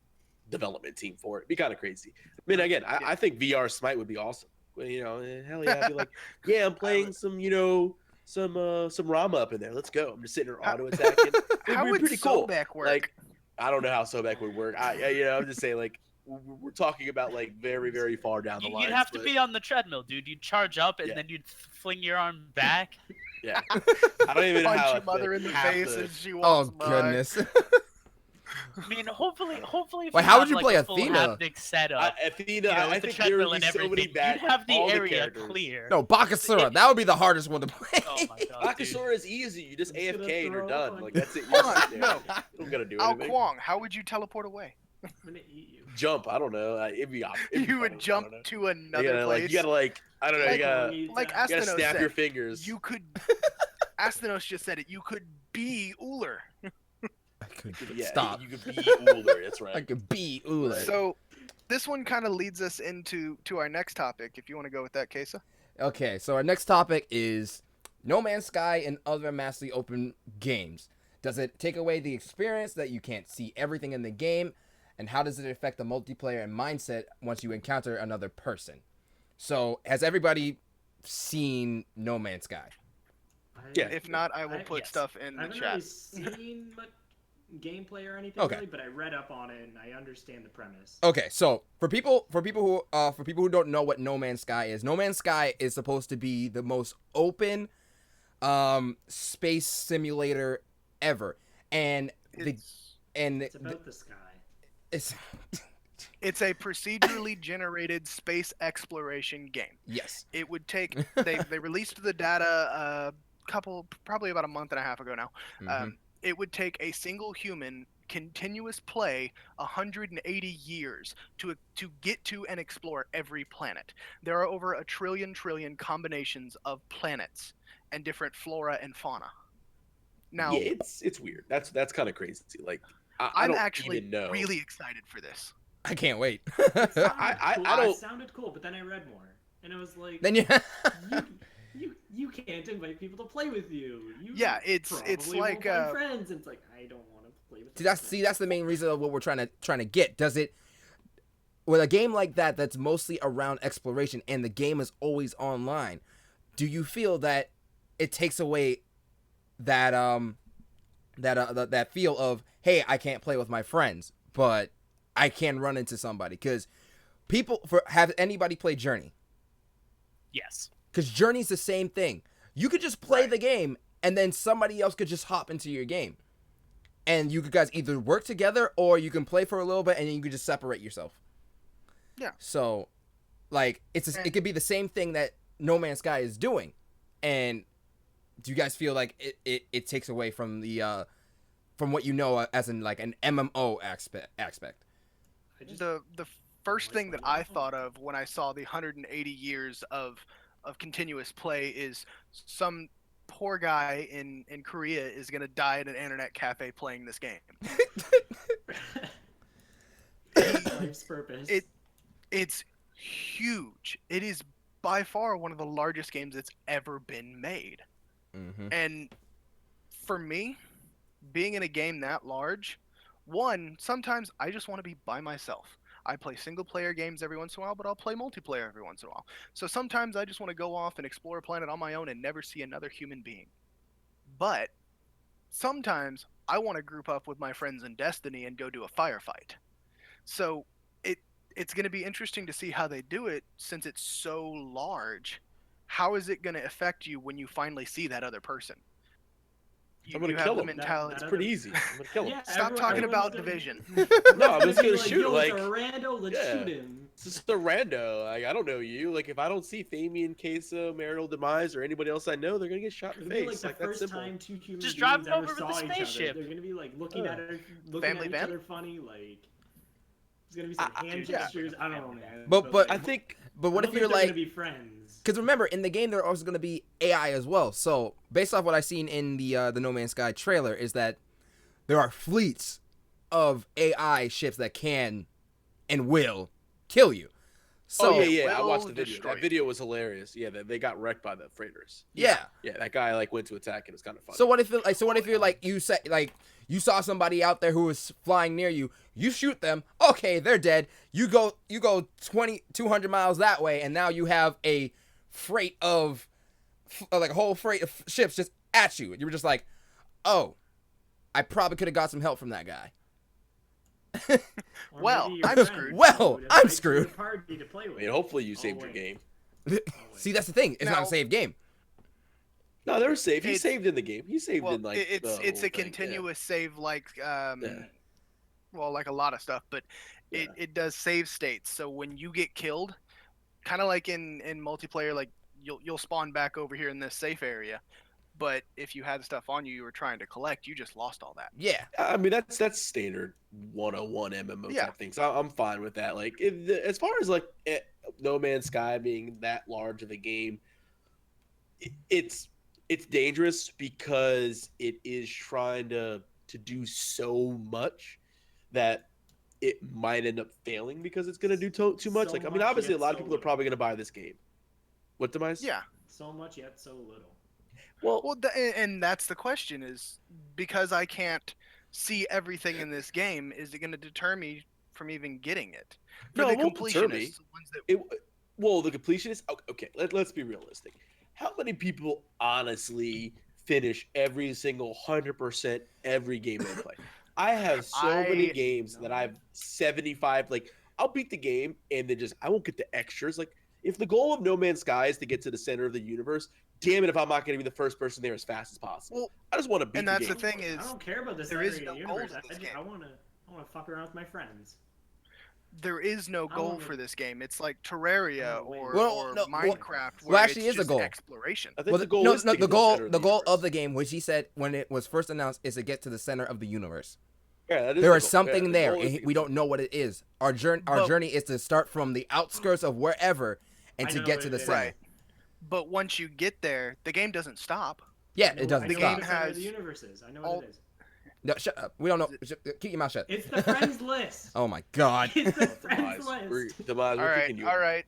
development team for it. It'd be kind of crazy. I mean, again, I think VR Smite would be awesome. Hell yeah, I'd be like, yeah, I'm playing some Rama up in there. Let's go. I'm just sitting there auto attacking. How would pretty cool. Sobek work? Like, I don't know how Sobek would work. I'm just saying, like, we're talking about like very, very far down the line. You'd have to be on the treadmill, dude. You'd charge up and then you'd fling your arm back. Yeah. I don't even know Punch how your mother in the half face the- as she Oh walks by. goodness. I mean, hopefully, if Wait, you how have, would you like, play a full Athena? haptic setup, Athena, you know, I with the think there would treadmill be and so many everything, bad. you'd have the all area characters. clear. No, Bakasura. That would be the hardest one to play. Oh my god, dude. Bakasura is easy. You just I'm just gonna AFK and you're throw up done. on Like you. that's it. Hold You're on, sitting there. no. You don't gotta do Ao anything. Kwong, how would you teleport away? I'm gonna eat you. Jump. I don't know. It'd be. It'd be You would funny, I jump don't know. to another You gotta, place. like, you gotta like. I don't know. Like- you gotta. like You gotta Astanos snap said, your fingers. you could. Astanos just said it. You could be Uller. I could Yeah, stop. You could be Uller. That's right. I could beat Ula. So, this one kind of leads us into our next topic. If you want to go with that, Kesa. Okay, so our next topic is No Man's Sky and other massively open games. Does it take away the experience that you can't see everything in the game? And how does it affect the multiplayer and mindset once you encounter another person? So, has everybody seen No Man's Sky? Yeah. If not, I will put yes. stuff in I the haven't chat. really seen much gameplay or anything Okay. really, but I read up on it and I understand the premise. Okay, so for people who don't know what No Man's Sky is, No Man's Sky is supposed to be the most open space simulator ever. And It's, It's about the sky. it's it's a procedurally generated space exploration game. yes. It would take. They released the data probably about a month and a half ago now. Mhm. It would take a single human continuous play 180 years to get to and explore every planet. There are over a trillion combinations of planets and different flora and fauna. Now, Yeah, it's weird. That's kind of crazy. Like I I'm don't actually even know. really excited for this. I can't wait. I don't- It sounded cool, but then I read more, and it was like, Then you you can't invite people to play with you. You Yeah, it's probably like, won't find friends. And it's like I don't want to play with. that's the main reason of what we're trying to get. Does it with a game like that that's mostly around exploration and the game is always online? Do you feel that it takes away that that feel of, hey, I can't play with my friends, but I can run into somebody? Because have anybody played Journey? Yes. Because Journey's the same thing. You could just play Right. the game, and then somebody else could just hop into your game. And you guys either work together, or you can play for a little bit, and then you can just separate yourself. Yeah. So, like, it could be the same thing that No Man's Sky is doing. And do you guys feel like it takes away from the from what you know as in like an MMO aspect? I just, The first thing that I thought of when I saw the 180 years of continuous play is some poor guy in Korea is gonna die at an internet cafe playing this game. life's purpose. It's huge. It is by far one of the largest games that's ever been made. Mm-hmm. And for me, being in a game that large, one, sometimes I just want to be by myself. I play single player games every once in a while, but I'll play multiplayer every once in a while. So sometimes I just want to go off and explore a planet on my own and never see another human being. But sometimes I want to group up with my friends in Destiny and go do a firefight. So it's going to be interesting to see how they do it since it's so large. How is it going to affect you when you finally see that other person? I'm gonna You have kill the him. mentality. It's pretty easy. I'm gonna kill him. Yeah, Stop talking everyone's about gonna- Division. No, I'm just gonna Everyone's shoot. Yo, Like, it's a rando. Let's yeah. shoot him. it's just a rando. Like, I don't know you. Like, if I don't see Fabian, Queso, Marital Demise, or anybody else I know, they're gonna get shot in It'll the be like face. the Like, that's first simple. time two human Just beings drive them ever over with saw the each other. spaceship. They're gonna be like looking Yeah. at her, Family at each van? other funny. Like there's gonna be some hand yeah. gestures. I don't know, man. But I like, think But what I if don't you're think they're like, gonna be friends? because remember in the game there are also going to be AI as well. So based off what I've seen in the No Man's Sky trailer is that there are fleets of AI ships that can and will kill you. So oh yeah, I will watched the video. destroy That you. video was hilarious. Yeah, they got wrecked by the freighters. yeah. Yeah, that guy like went to attack and it's kind of funny. So what if you're like you saw somebody out there who was flying near you, you shoot them, okay, they're dead. You go 200 miles that way, and now you have a freight of like a whole freight of ships just at you. You were just like, oh, I probably could have got some help from that guy. Or Well, maybe your I'm friends screwed. Well, who would I'm invite you to screwed. the party to play I with. mean, hopefully you Oh, saved your wait. game. Oh, wait. See, that's the thing. It's not Now- a save game. No, they're safe. He It's saved in the game. He saved well, in like it's the it's whole a thing. continuous save like Yeah. well, like a lot of stuff, but Yeah. it does save states. So when you get killed, kind of like in multiplayer, like you'll spawn back over here in this safe area. But if you had stuff on you you were trying to collect, you just lost all that. Yeah. I mean that's standard 101 MMO Yeah. type things. I'm fine with that. Like as far as like No Man's Sky being that large of a game, it's dangerous because it is trying to do so much that it might end up failing because it's going to do too much. So Like I mean, much, obviously a yet lot of so people are little. probably going to buy this game. What demise? Yeah. So much yet so little. Well, Well, and that's the question is because I can't see everything in this game, is it going to deter me from even getting it? For no, the it won't deter me. completionists, the ones that It well, the completionist. Okay, let's be realistic. How many people honestly finish every single 100% every game they play? I have so many I games that I've 75. Like I'll beat the game and then just I won't get the extras. Like if the goal of No Man's Sky is to get to the center of the universe, damn it if I'm not going to be the first person there as fast as possible. well, I just want to beat and the that's game. the thing is I don't care about the there center is of the no universe. goals in this game. I wanna fuck around with my friends. there is no I goal wanna- for this game. It's like Terraria Oh, wait. or, Well, or no, well- Minecraft, well, where actually it's is a just goal. exploration. I think the goal no, is no, to get the to center goal of universe. the game, which he said when it was first announced, is to get to the center of the universe. Yeah, that is There the is goal. something the there, goal is and to get we to don't know what it is. Our journey But- is to start from the outskirts of wherever and I to know get what to it the is. center. Right. But once you get there, the game doesn't stop. Yeah, I know it doesn't what- I know stop. what the center of has the universe is. I know all- what it is. No, shut up. We don't know. Keep your mouth shut. It's the friends list. Oh my god. It's the Demise. friends We're, list. Demise, All we're right, kicking you all out. right.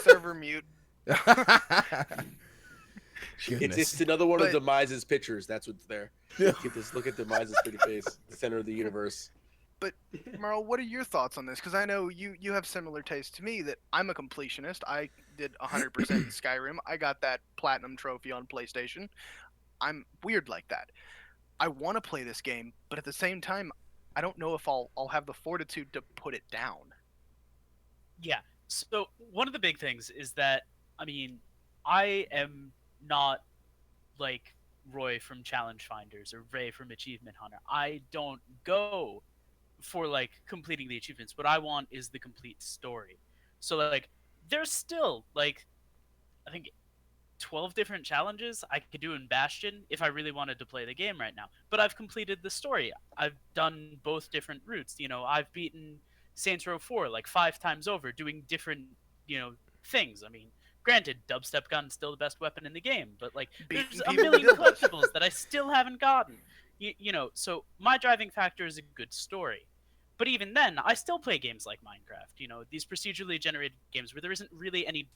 Server mute. It's another one But- of Demise's pictures. That's what's there. Look at Demise's pretty face, the center of the universe. Merle, what are your thoughts on this? Because I know you have similar taste to me. That I'm a completionist. I did 100% in Skyrim. I got that platinum trophy on PlayStation. I'm weird like that. I want to play this game, but at the same time, I don't know if I'll have the fortitude to put it down. Yeah. So one of the big things is that I mean, I am not like Roy from Challenge Finders or Ray from Achievement Hunter. I don't go for like completing the achievements. What I want is the complete story. So like there's still like I think 12 different challenges I could do in Bastion if I really wanted to play the game right now. But I've completed the story. I've done both different routes. You know, I've beaten Saints Row 4 like 5 times over doing different, things. I mean, granted, dubstep gun's still the best weapon in the game, but like Beating there's a people with million dildos. collectibles that I still haven't gotten. So my driving factor is a good story. But even then, I still play games like Minecraft. These procedurally generated games where there isn't really any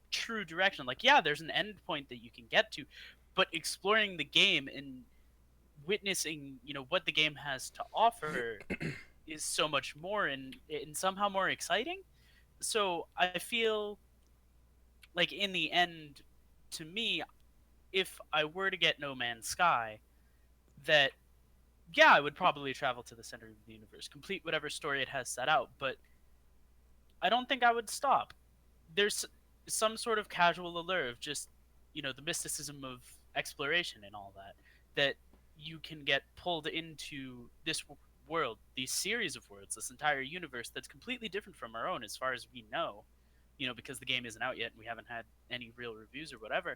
true direction. Like, yeah, there's an end point that you can get to, but exploring the game and witnessing, what the game has to offer is so much more and somehow more exciting. So I feel like in the end, to me, if I were to get No Man's Sky, that yeah, I would probably travel to the center of the universe, complete whatever story it has set out, but I don't think I would stop. There's some sort of casual allure of just, the mysticism of exploration and all that you can get pulled into this world, these series of worlds, this entire universe that's completely different from our own as far as we know, because the game isn't out yet and we haven't had any real reviews or whatever.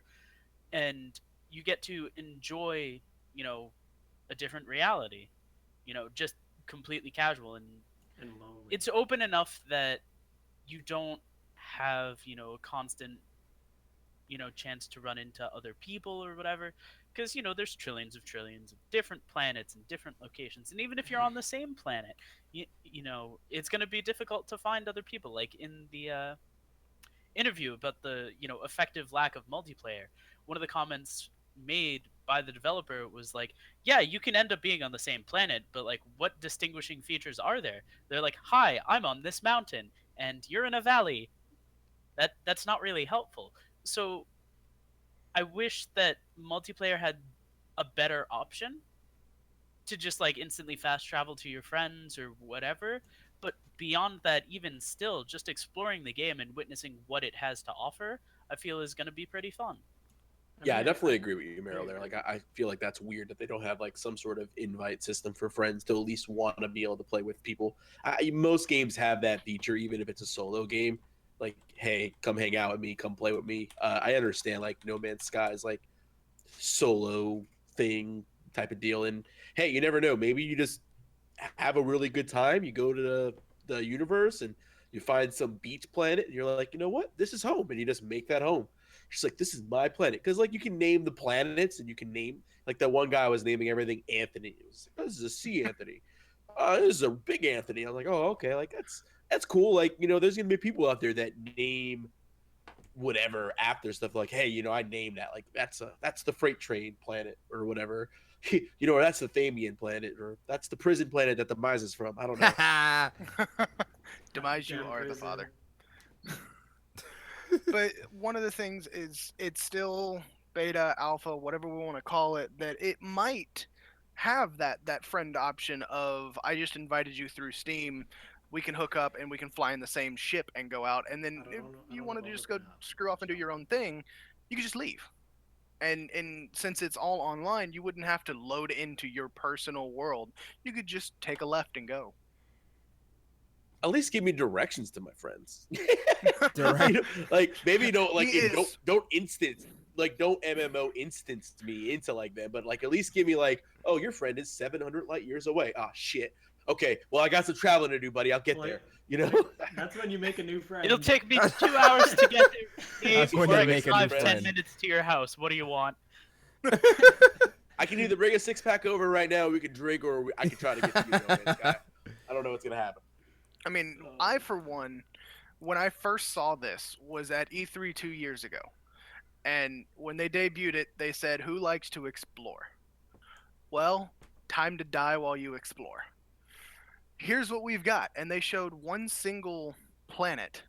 And you get to enjoy, a different reality, just completely casual, and And lonely. it's open enough that you don't have, a constant, chance to run into other people or whatever, because there's trillions of different planets and different locations, and even if you're on the same planet, it's going to be difficult to find other people. Like in the interview about the effective lack of multiplayer, one of the comments made by the developer was like, yeah, you can end up being on the same planet, but like what distinguishing features are there? They're like, hi, I'm on this mountain and you're in a valley. That's not really helpful. So I wish that multiplayer had a better option to just like instantly fast travel to your friends or whatever. But beyond that, even still, just exploring the game and witnessing what it has to offer, I feel is going to be pretty fun. Yeah, I mean, definitely agree with you, Meryl. I There, agree. like, I feel like that's weird that they don't have like some sort of invite system for friends to at least want to be able to play with people. Most games have that feature, even if it's a solo game. Like, hey, come hang out with me, come play with me. I understand like No Man's Sky is like solo thing type of deal, and hey, you never know. Maybe you just have a really good time. You go to the universe and you find some beach planet, and you're like, you know what, this is home, and you just make that home. She's like, this is my planet, because like you can name the planets, and you can name like that one guy was naming everything Anthony. It was like, oh, this is a C Anthony. This is a big Anthony. I'm like, oh, okay, like that's cool. Like, there's gonna be people out there that name whatever after stuff like, hey, I named that, like that's the freight train planet or whatever. Or that's the Thamian planet, or that's the prison planet that the Mize is from. I don't know. Demise, you Damn are the prison. father. But one of the things is it's still beta, alpha, whatever we want to call it, that it might have that friend option of I just invited you through Steam, we can hook up and we can fly in the same ship and go out, and then if you wanted to just go screw off and do your own thing, you could just leave. And since it's all online, you wouldn't have to load into your personal world. You could just take a left and go. At least give me directions to my friends. Direct. Like maybe don't like He is- don't instance, like don't MMO instance me into like that, but like at least give me like, oh, your friend is 700 light years away. Ah, shit. Okay, well I got some traveling to do, buddy. I'll get there. That's when you make a new friend. It'll take me 2 hours to get there. That's when Or you I make a drive new 10 friend. minutes to your house. What do you want? I can either bring a 6-pack over right now, we can drink, or I can try to get to you. Man, guy. I don't know what's gonna happen. I mean, I for one, when I first saw this, was at E3 2 years ago, and when they debuted it, they said, "Who likes to explore?" Well, time to die while you explore. Here's what we've got, and they showed one single planet.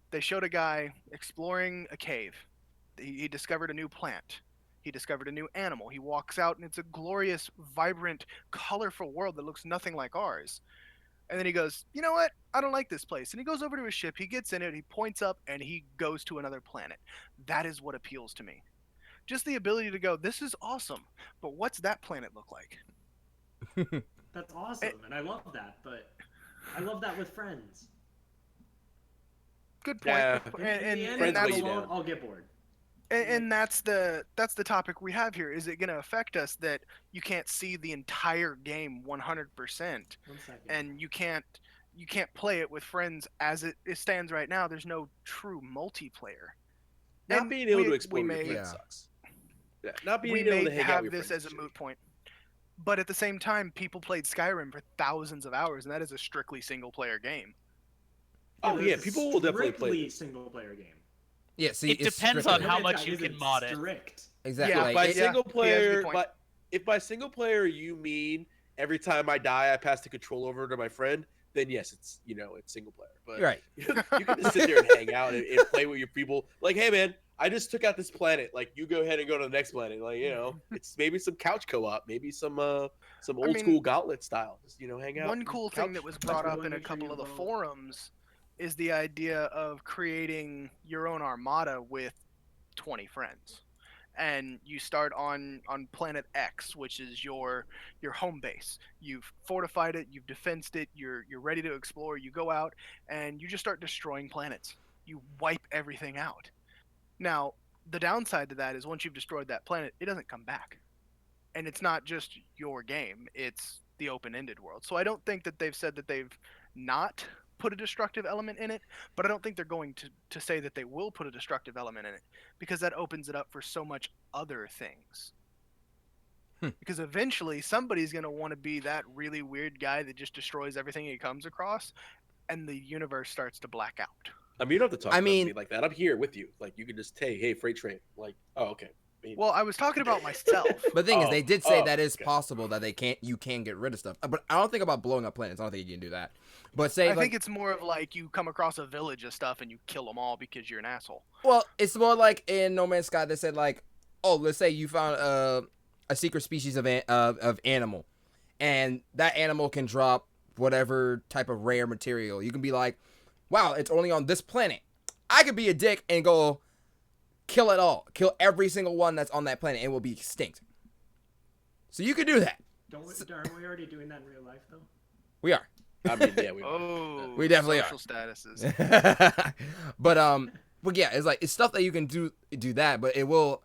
They showed a guy exploring a cave. He discovered a new plant. He discovered a new animal. He walks out, and it's a glorious, vibrant, colorful world that looks nothing like ours. And then he goes, you know what? I don't like this place. And he goes over to his ship, he gets in it, he points up, and he goes to another planet. That is what appeals to me. Just the ability to go, this is awesome, but what's that planet look like? That's awesome, and I love that. But I love that with friends. Good point. Yeah. In the end, friends if I'm weigh you alone, down. I'll get bored. And that's the topic we have here. Is it going to affect us that you can't see the entire game 100%, 1 second. and you can't play it with friends as it stands right now? There's no true multiplayer. Not And being able to we explore your may- friends Yeah. sucks. Yeah, not being we able may to hang out have with your this friends as a is moot point, but at the same time, people played Skyrim for thousands of hours, and that is a strictly single player game. Oh but yeah, it's people will definitely play strictly this. single player game. Yeah, see, It it's depends strictly- on how No much Man's Sky you can isn't mod it. exactly. Yeah, If Like, by it- yeah, single he has a player, good point. if by single player you mean every time I die I pass the control over to my friend, then yes, it's it's single player. But You're right. you can just sit there and hang out and play with your people. Like, hey man, I just took out this planet. Like, you go ahead and go to the next planet. Like, it's maybe some couch co-op, maybe some old mean, school Gauntlet style. Just hang out. One cool thing that was brought up in a Make sure couple you of the vote. forums is the idea of creating your own armada with 20 friends. And you start on planet X, which is your home base. You've fortified it, you've defensed it, you're ready to explore. You go out and you just start destroying planets. You wipe everything out. Now, the downside to that is once you've destroyed that planet, it doesn't come back. And it's not just your game, it's the open-ended world. So I don't think that they've said that they've not put a destructive element in it, but I don't think they're going to say that they will put a destructive element in it, because that opens it up for so much other things. Because eventually somebody's going to want to be that really weird guy that just destroys everything he comes across, and the universe starts to black out. I mean, you don't have to talk I about mean- me like that. I'm here with you. Like, you can just hey, freight train. Like, oh, okay. Well, I was talking about myself. But the thing is, they did say Oh, that is okay. possible that you can get rid of stuff. But I don't think about blowing up planets. I don't think you can do that. But say I like, think it's more of like you come across a village of stuff and you kill them all because you're an asshole. well, it's more like in No Man's Sky. They said like, oh, let's say you found a secret species of animal, and that animal can drop whatever type of rare material. You can be like, wow, it's only on this planet. I could be a dick and go, kill it all. Kill every single one that's on that planet. It will be extinct. So you could do that. Aren't we already doing that in real life, though? We are. I mean, yeah, we are. Oh, We definitely social statuses. But yeah, it's like it's stuff that you can do that, but it will,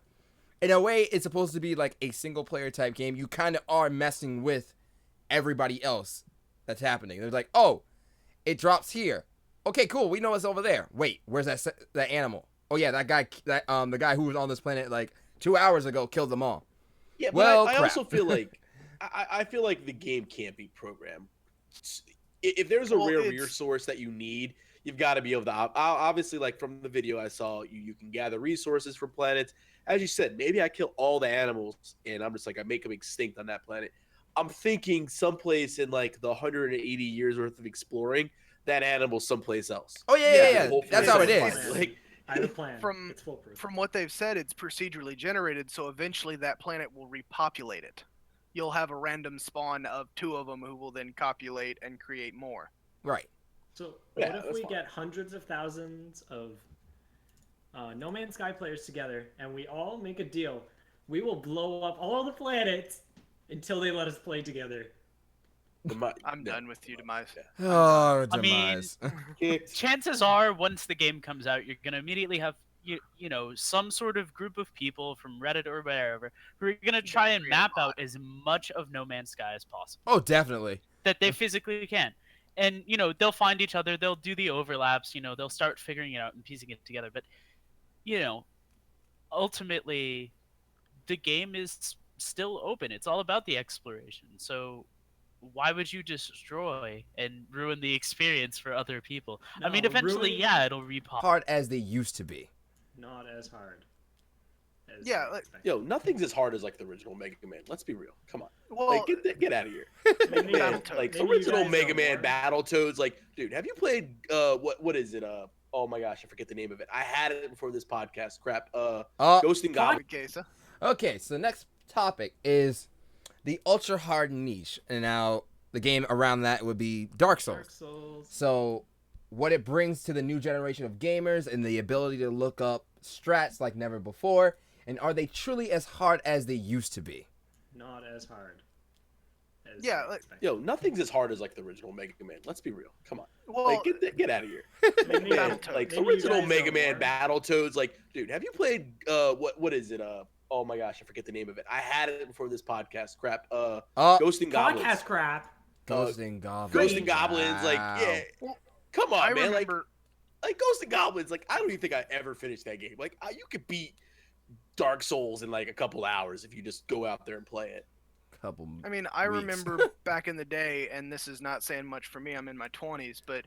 in a way, it's supposed to be like a single player type game. You kind of are messing with everybody else that's happening. They're like, oh, it drops here. Okay, cool. We know it's over there. Wait, where's that animal? Oh yeah, that guy, the guy who was on this planet like 2 hours ago killed them all. Yeah, but Well, I crap. also feel like I feel like the game can't be programmed. If there's a rare resource that you need, you've got to be able to obviously, like from the video I saw, you can gather resources from planets. As you said, maybe I kill all the animals and I'm just like I make them extinct on that planet. I'm thinking someplace in like the 180 years worth of exploring, that animal's someplace else. Oh yeah. Hopefully That's how it it's is. like I have a plan. It's foolproof. From what they've said, it's procedurally generated, so eventually that planet will repopulate it. You'll have a random spawn of 2 of them who will then copulate and create more. Right. So Yeah, what if that's we fine. get hundreds of thousands of No Man's Sky players together, and we all make a deal? We will blow up all the planets until they let us play together. I'm done with you, Demise. Oh, I mean, demise. chances are, once the game comes out, you're gonna immediately have you know some sort of group of people from Reddit or wherever who are gonna try and map out as much of No Man's Sky as possible Oh, definitely. that they physically can. And they'll find each other, they'll do the overlaps, they'll start figuring it out and piecing it together. But ultimately, the game is still open. It's all about the exploration. So why would you destroy and ruin the experience for other people? I mean, No, eventually, ruin- yeah, it'll repop. Hard as they used to be. Not as hard. As Yeah, I like- expected. Yo, nothing's as hard as like the original Mega Man. Let's be real. Come on. Well, Like get out of here. Maybe- Man, Battletoads. like maybe you original guys Mega know Man more. Battletoads. Like, dude, have you played what is it? Oh my gosh, I forget the name of it. I had it before this podcast. Crap. Ghost and Goblin. Kesa. Okay, so the next topic is the ultra hard niche, and now the game around that would be Dark Souls. Dark Souls. So, what it brings to the new generation of gamers and the ability to look up strats like never before, and are they truly as hard as they used to be? Not as hard. As Yeah, I like- expected. Yo, nothing's as hard as like the original Mega Man. Let's be real. Come on. Well, Like get out of here. Maybe- Man, Battletoads. like maybe you original guys Mega know Man more. Battletoads. Like, dude, have you played what is it? Oh my gosh, I forget the name of it. I had it before this podcast. Crap. Ghost and Goblins. Podcast crap. Ghost and Goblins. Ghost and Goblins. Like, Wow. yeah. Well, Come on, I man. remember. Like Ghost and Goblins. Like, I don't even think I ever finished that game. Like, you could beat Dark Souls in like a couple hours if you just go out there and play it. Couple. I mean, I weeks. remember back in the day, and this is not saying much for me. I'm in my 20s, but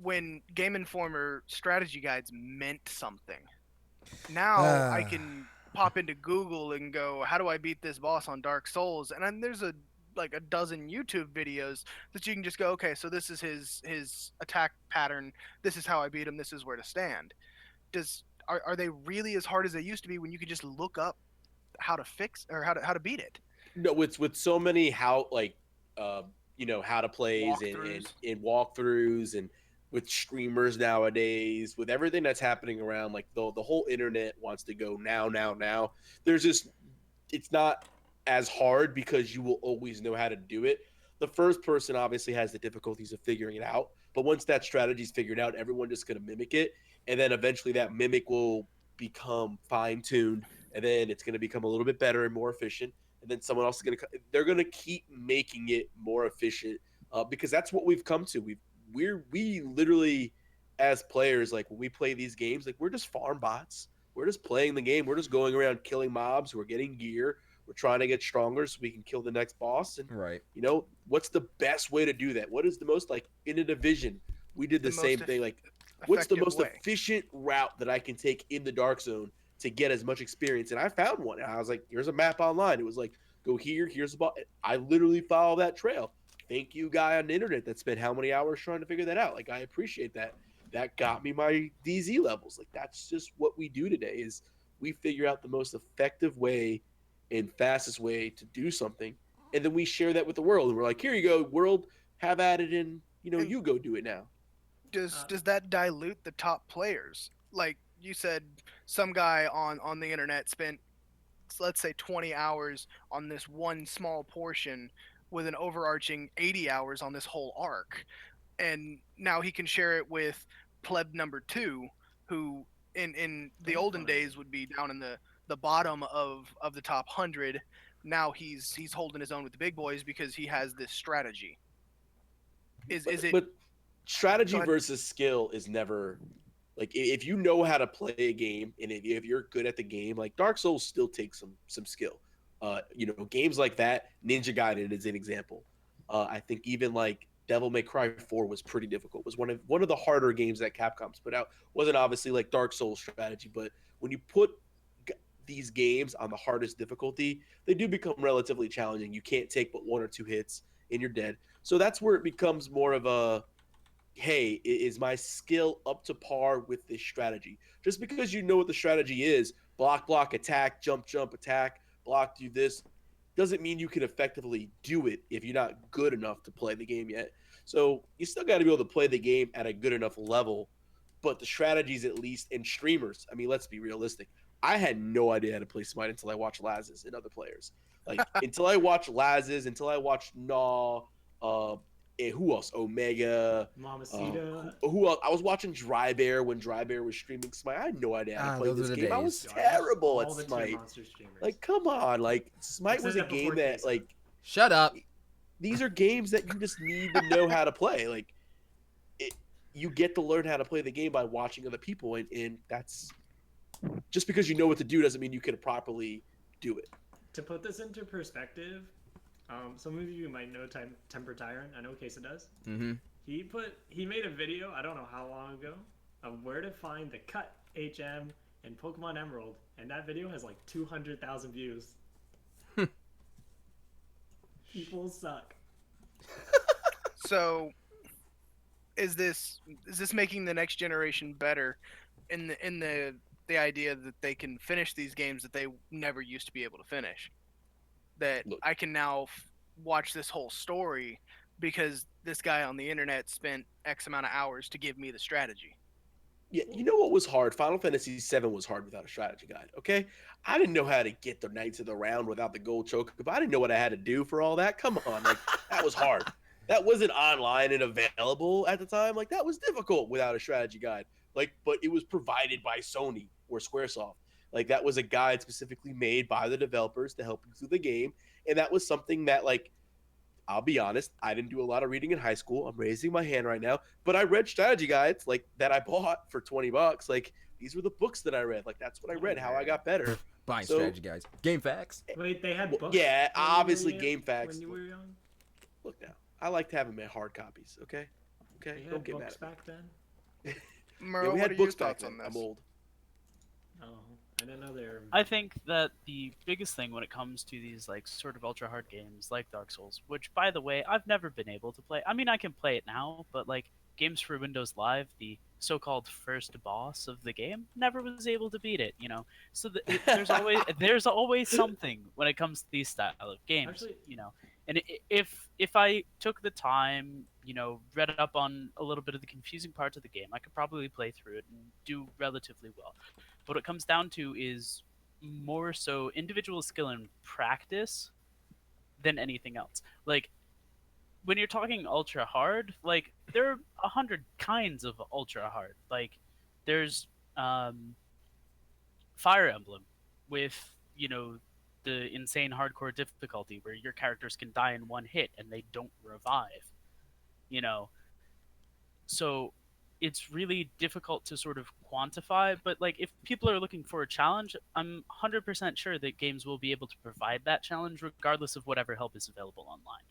when Game Informer strategy guides meant something. Now I can pop into Google and go, "How do I beat this boss on Dark Souls?" And then there's a dozen YouTube videos that you can just go, "Okay, so this is his attack pattern. This is how I beat him. This is where to stand." Are they really as hard as they used to be when you could just look up how to fix or how to beat it? No, with so many how to plays and walkthroughs and with streamers nowadays, with everything that's happening around, like the whole internet wants to go now. There's just it's not as hard because you will always know how to do it. The first person obviously has the difficulties of figuring it out, but once that strategy's figured out, everyone just gonna mimic it, and then eventually that mimic will become fine-tuned, and then it's gonna become a little bit better and more efficient, and then someone else is they're gonna keep making it more efficient because that's what we've come to. We literally, as players, like when we play these games, like we're just farm bots. We're just playing the game. We're just going around killing mobs. We're getting gear. We're trying to get stronger so we can kill the next boss. And Right. what's the best way to do that? What is the most, like, in a division? We did the The same most thing. Like, what's the effective most way. efficient route that I can take in the Dark Zone to get as much experience? And I found one. And I was like, here's a map online. It was like, go here. Here's the ball. I literally follow that trail. Thank you, guy on the internet that spent how many hours trying to figure that out. Like, I appreciate that. That got me my DZ levels. Like, that's just what we do today is we figure out the most effective way and fastest way to do something. And then we share that with the world. And we're like, here you go, world, have at it. And, you go do it now. Does that dilute the top players? Like you said some guy on the internet spent, let's say, 20 hours on this one small portion with an overarching 80 hours on this whole arc, and now he can share it with pleb number 2, who in the olden days would be down in the bottom of the top 100. Now he's holding his own with the big boys because he has this strategy. Is it? But strategy Go ahead. versus skill is never like if you know how to play a game and if you're good at the game, like Dark Souls still takes some skill. Games like that, Ninja Gaiden is an example. I think even like Devil May Cry 4 was pretty difficult. Was one of the harder games that Capcom's put out. Wasn't obviously like Dark Souls strategy, but when you put these games on the hardest difficulty, they do become relatively challenging. You can't take but 1 or 2 hits and you're dead. So that's where it becomes more of a, hey, is my skill up to par with this strategy? Just because you know what the strategy is, block, attack, jump, attack, block, do this, doesn't mean you can effectively do it if you're not good enough to play the game yet. So you still got to be able to play the game at a good enough level, but the strategies, at least, and streamers, I mean, let's be realistic. I had no idea how to play Smite until I watched Laz's and other players. Like, until I watched Laz's, until I watched Gnaw, and who else? Omega. Mamacita. Who else? I was watching Dry Bear when Dry Bear was streaming Smite. I had no idea how to play those this are the game. I days. was terrible All at the tier Smite. monster streamers. Like, come on. Like, Smite This was is a before game that, Kesa. like, Shut up. these are games that you just need to know how to play. Like, you get to learn how to play the game by watching other people, and that's just because you know what to do doesn't mean you can properly do it. To put this into perspective, some of you might know Temper Tyrant. I know Kesa does. Mm-hmm. He made a video, I don't know how long ago, of where to find the cut HM in Pokemon Emerald, and that video has like 200,000 views. People suck. So is this making the next generation better in the idea that they can finish these games that they never used to be able to finish? That Look. I can now watch this whole story because this guy on the internet spent X amount of hours to give me the strategy. Yeah, you know what was hard? Final Fantasy VII was hard without a strategy guide, okay? I didn't know how to get the Knights of the Round without the gold choke. If I didn't know what I had to do for all that, come on. Like, that was hard. That wasn't online and available at the time. Like, that was difficult without a strategy guide. Like, but it was provided by Sony or Squaresoft. Like, that was a guide specifically made by the developers to help you through the game. And that was something that, like, I'll be honest, I didn't do a lot of reading in high school. I'm raising my hand right now, but I read strategy guides like that I bought for $20. Like, these were the books that I read. Like, that's what I read, how I got better. Buying So- strategy guys. Game facts. Wait, they had Well, books? yeah, when you were obviously young- game facts. When you were young? Look now, I liked having my hard copies. Okay, They don't had get mad books at me. back then? Merle, Yeah, we what had are your books back thoughts then. on this? I'm old. Oh, I didn't know they were... I think that the biggest thing when it comes to these like sort of ultra hard games like Dark Souls, which by the way I've never been able to play. I mean, I can play it now, but like Games for Windows Live, the so-called first boss of the game, never was able to beat it. So there's always something when it comes to these style of games. Actually- And if I took the time, read up on a little bit of the confusing parts of the game, I could probably play through it and do relatively well. What it comes down to is more so individual skill and practice than anything else. Like, when you're talking ultra hard, like, there are 100 kinds of ultra hard. Like, there's Fire Emblem with, the insane hardcore difficulty where your characters can die in one hit and they don't revive. So it's really difficult to sort of quantify, but like if people are looking for a challenge, I'm 100% sure that games will be able to provide that challenge regardless of whatever help is available online.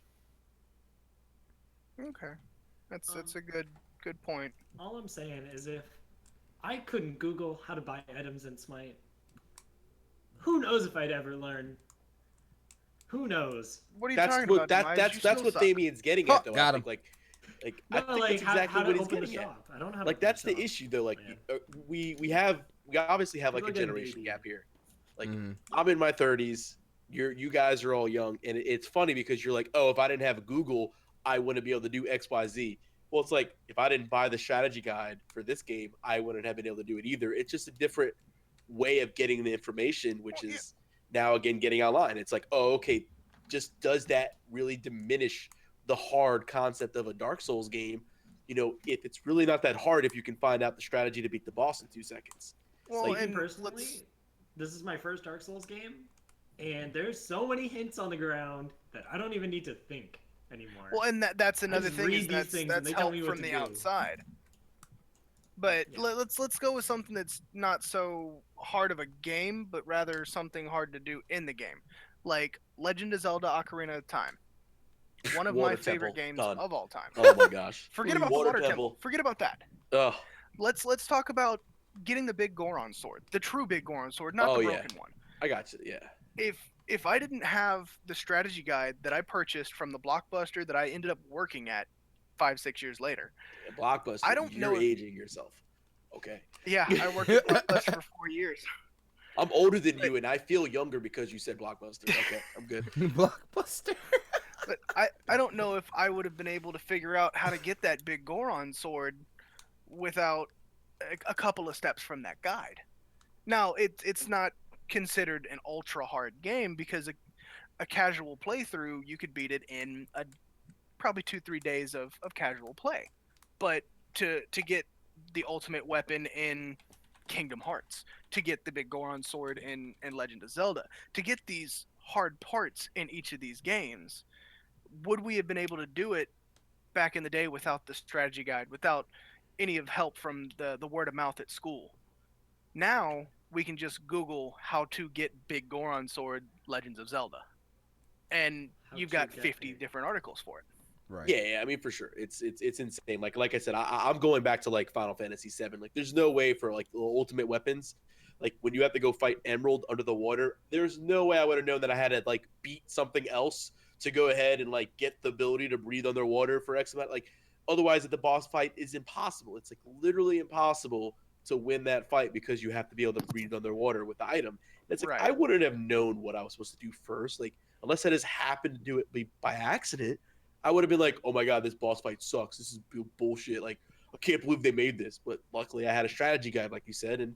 Okay, that's a good point. All I'm saying is if I couldn't Google how to buy items in Smite, who knows if I'd ever learn? Who knows? What are you That's talking what about? Demise? that's You that's still what suck. Damien's getting at, though. Got I him. think No, I think like that's exactly how what to he's open the getting at. shop. I don't have. Like, that's the issue, though. Like, Yeah. we obviously have like People a are getting generation baby. gap here. Like, Mhm. I'm in my 30s. You guys are all young, and it's funny because you're like, oh, if I didn't have Google, I wouldn't be able to do X, Y, Z. Well, it's like if I didn't buy the strategy guide for this game, I wouldn't have been able to do it either. It's just a different way of getting the information, which Well, yeah. is now again getting online. It's like, oh, okay, just does that really diminish the hard concept of a Dark Souls game? If it's really not that hard, if you can find out the strategy to beat the boss in 2 seconds. Well, Like, Speaking and personally, this is my first Dark Souls game, and there's so many hints on the ground that I don't even need to think anymore. that's I another just thing read is these things and that's they tell help me what from to the do. outside. But Yeah. let's go with something that's not so hard of a game, but rather something hard to do in the game, like Legend of Zelda: Ocarina of Time, one of Water my favorite Temple, games done. of all time. Oh my gosh. Forget about the Water Water Temple. Forget about that. Oh, Let's talk about getting the big Goron sword, the true big Goron sword, not oh the yeah. broken one. I got you. Yeah. If I didn't have the strategy guide that I purchased from the Blockbuster that I ended up working at 5-6 years later, Blockbuster, I don't you're know if aging yourself. Okay. yeah, I worked at Blockbuster for 4 years. I'm older than But- you, and I feel younger because you said Blockbuster. Okay, I'm good. Blockbuster. But I don't know if I would have been able to figure out how to get that big Goron sword without a couple of steps from that guide. Now, it's not considered an ultra hard game because a casual playthrough, you could beat it in probably 2-3 days of casual play. But to get the ultimate weapon in Kingdom Hearts, to get the big Goron sword in Legend of Zelda, to get these hard parts in each of these games, would we have been able to do it back in the day without the strategy guide, without any of help from the word of mouth at school? Now we can just Google how to get Big Goron Sword Legends of Zelda, and How you've to got get 50 big. different articles for it. Right. Yeah, I mean for sure, it's insane. Like I said, I'm going back to like Final Fantasy VII. Like, there's no way for like the ultimate weapons. Like when you have to go fight Emerald under the water, there's no way I would have known that I had to like beat something else to go ahead and like get the ability to breathe underwater for X amount. Like otherwise, the boss fight is impossible. It's like literally impossible to win that fight because you have to be able to breathe underwater with the item. And it's like Right. I wouldn't have known what I was supposed to do first. Like unless I just happened to do it by accident, I would have been like, oh my god, this boss fight sucks. This is bullshit. Like I can't believe they made this. But luckily, I had a strategy guide, like you said, and